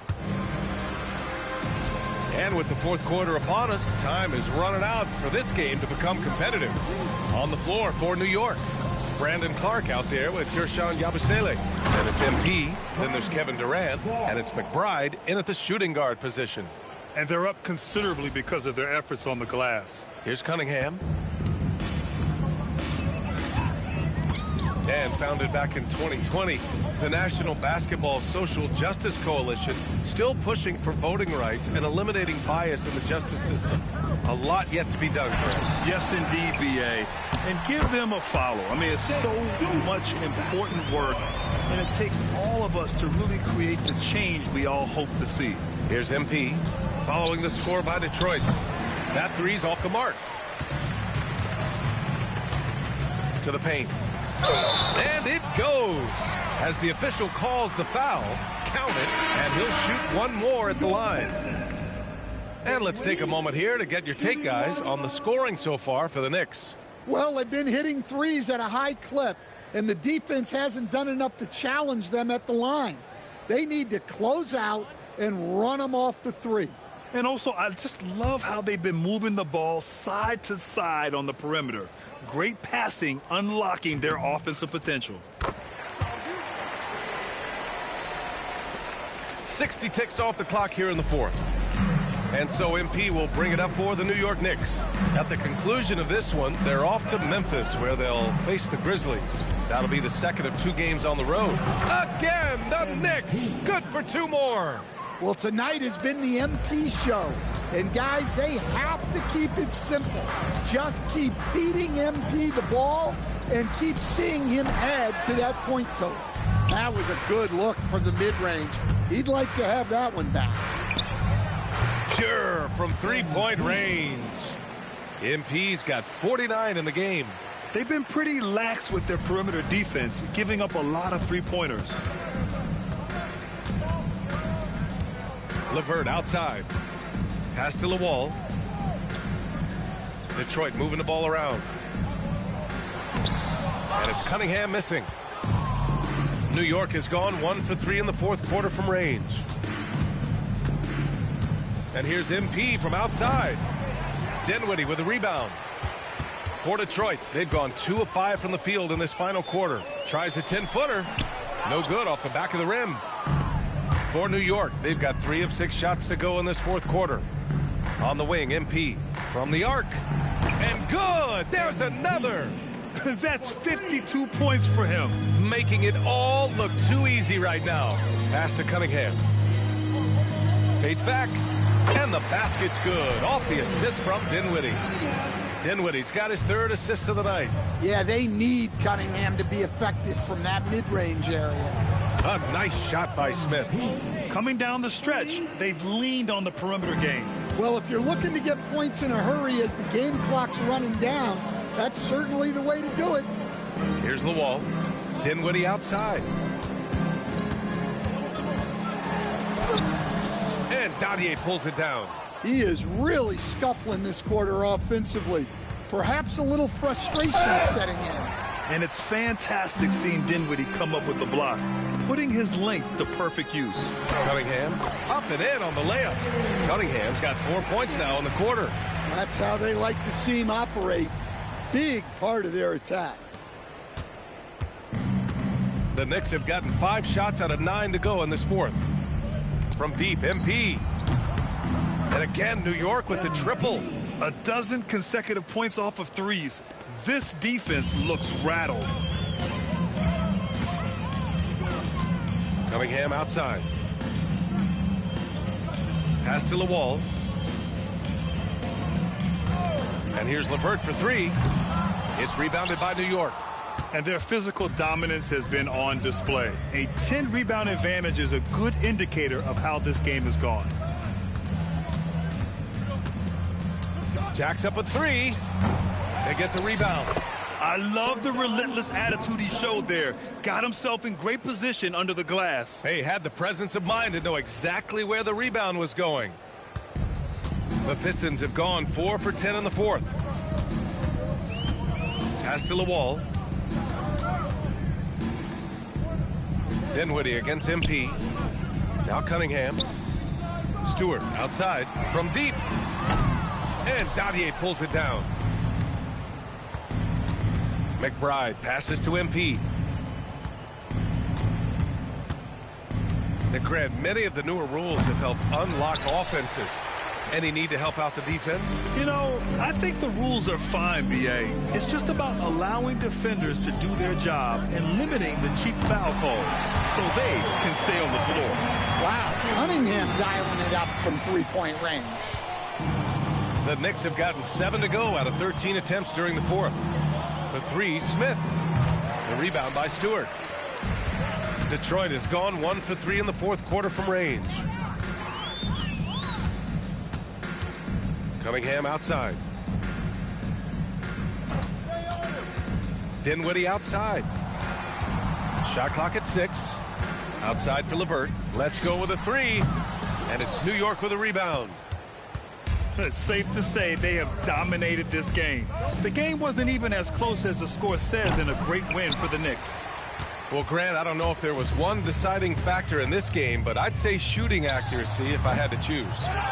And with the fourth quarter upon us, time is running out for this game to become competitive. On the floor for New York, Brandon Clark out there with Gershon Yabusele. And it's MP, then there's Kevin Durant, and it's McBride in at the shooting guard position. And they're up considerably because of their efforts on the glass. Here's Cunningham. And founded back in 2020, the National Basketball Social Justice Coalition still pushing for voting rights and eliminating bias in the justice system. A lot yet to be done, Greg. Yes, indeed, B.A. And give them a follow. I mean, it's so much important work, and it takes all of us to really create the change we all hope to see. Here's MP, following the score by Detroit. That 3's off the mark. To the paint. And it goes. As the official calls the foul, count it, and he'll shoot one more at the line. And let's take a moment here to get your take, guys, on the scoring so far for the Knicks. Well, they've been hitting 3s at a high clip, and the defense hasn't done enough to challenge them at the line. They need to close out and run them off the 3. And also, I just love how they've been moving the ball side to side on the perimeter. Great passing, unlocking their offensive potential. 60 ticks off the clock here in the fourth. And so MP will bring it up for the New York Knicks. At the conclusion of this one, they're off to Memphis, where they'll face the Grizzlies. That'll be the second of 2 games on the road. Again, the Knicks, good for 2 more. Well, tonight has been the MP show. And guys, they have to keep it simple. Just keep feeding MP the ball and keep seeing him add to that point total. That was a good look from the mid-range. He'd like to have that one back. Pure from 3-point range. MP's got 49 in the game. They've been pretty lax with their perimeter defense, giving up a lot of 3-pointers. LeVert outside. Pass to Lawal. Detroit moving the ball around. And it's Cunningham missing. New York has gone 1 for 3 in the fourth quarter from range. And here's MP from outside. Dinwiddie with a rebound. For Detroit, they've gone 2 of 5 from the field in this final quarter. Tries a 10-footer. No good off the back of the rim. For New York, they've got 3 of 6 shots to go in this fourth quarter. On the wing, MP from the arc. And good! There's another! That's 52 points for him. Making it all look too easy right now. Pass to Cunningham. Fades back. And the basket's good. Off the assist from Dinwiddie. Dinwiddie's got his 3rd assist of the night. Yeah, they need Cunningham to be effective from that mid-range area. A nice shot by Smith. Coming down the stretch, they've leaned on the perimeter game. Well, if you're looking to get points in a hurry as the game clock's running down, that's certainly the way to do it. Here's Lawal. Dinwiddie outside. And Dadier pulls it down. He is really scuffling this quarter offensively. Perhaps a little frustration setting in. And it's fantastic seeing Dinwiddie come up with the block, putting his length to perfect use. Cunningham up and in on the layup. Cunningham's got 4 points now in the quarter. That's how they like to see him operate. Big part of their attack. The Knicks have gotten 5 shots out of 9 to go in this fourth. From deep, MP. And again, New York with the triple. A dozen consecutive points off of 3s. This defense looks rattled. Cunningham outside. Pass to Lawal. And here's LeVert for 3. It's rebounded by New York. And their physical dominance has been on display. A 10-rebound advantage is a good indicator of how this game has gone. Jacks up a 3. They get the rebound. I love the relentless attitude he showed there. Got himself in great position under the glass. Hey, had the presence of mind to know exactly where the rebound was going. The Pistons have gone 4 for 10 in the fourth. Pass to Lawal. Dinwiddie against MP. Now Cunningham. Stewart outside from deep. And Dadier pulls it down. McBride passes to MP. Now, Grant, many of the newer rules have helped unlock offenses. Any need to help out the defense? You know, I think the rules are fine, B.A. It's just about allowing defenders to do their job and limiting the cheap foul calls so they can stay on the floor. Wow, Cunningham dialing it up from 3-point range. The Knicks have gotten 7 to go out of 13 attempts during the fourth. For 3, Smith. The rebound by Stewart. Detroit has gone 1 for 3 in the fourth quarter from range. Cunningham outside. Dinwiddie outside. Shot clock at 6. Outside for LeVert. Let's go with a 3. And it's New York with a rebound. It's safe to say they have dominated this game. The game wasn't even as close as the score says in a great win for the Knicks. Well, Grant, I don't know if there was one deciding factor in this game, but I'd say shooting accuracy if I had to choose.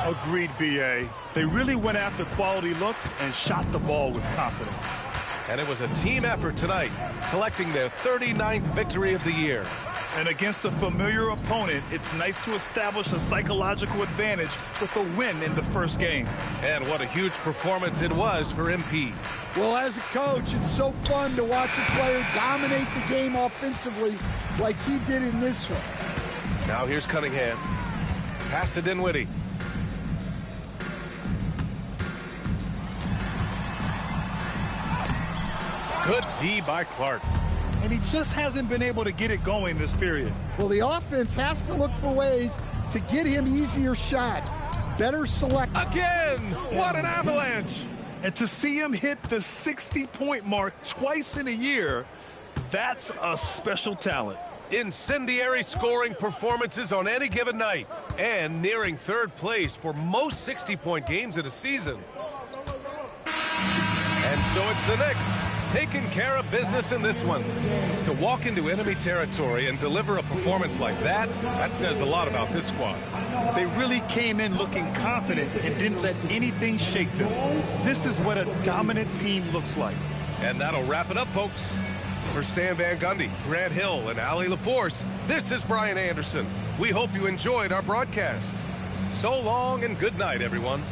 Agreed, B.A. They really went after quality looks and shot the ball with confidence. And it was a team effort tonight, collecting their 39th victory of the year. And against a familiar opponent, it's nice to establish a psychological advantage with a win in the first game. And what a huge performance it was for MP. Well, as a coach, it's so fun to watch a player dominate the game offensively like he did in this one. Now here's Cunningham. Pass to Dinwiddie. Good D by Clark. And he just hasn't been able to get it going this period. Well, the offense has to look for ways to get him easier shots. Better select. Again! What an avalanche! And to see him hit the 60-point mark twice in a year, that's a special talent. Incendiary scoring performances on any given night, and nearing third place for most 60-point games in a season. And so it's the Knicks, taking care of business in this one. To walk into enemy territory and deliver a performance like that, that says a lot about this squad. They really came in looking confident and didn't let anything shake them. This is what a dominant team looks like. And that'll wrap it up, folks. For Stan Van Gundy, Grant Hill, and Allie LaForce, this is Brian Anderson. We hope you enjoyed our broadcast. So long and good night, everyone.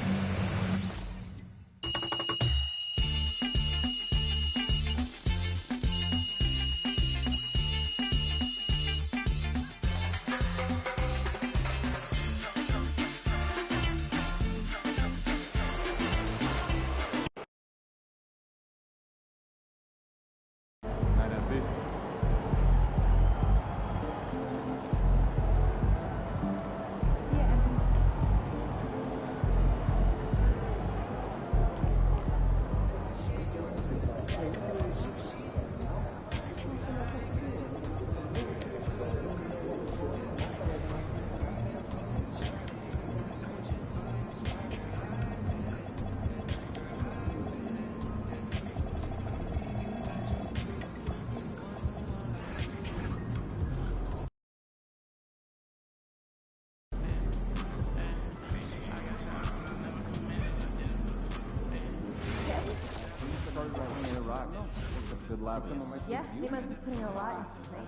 Yeah, they must be putting a lot into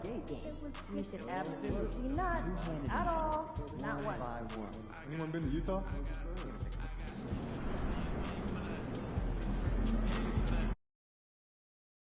things. We should absolutely not at all. Not one. Anyone been to Utah?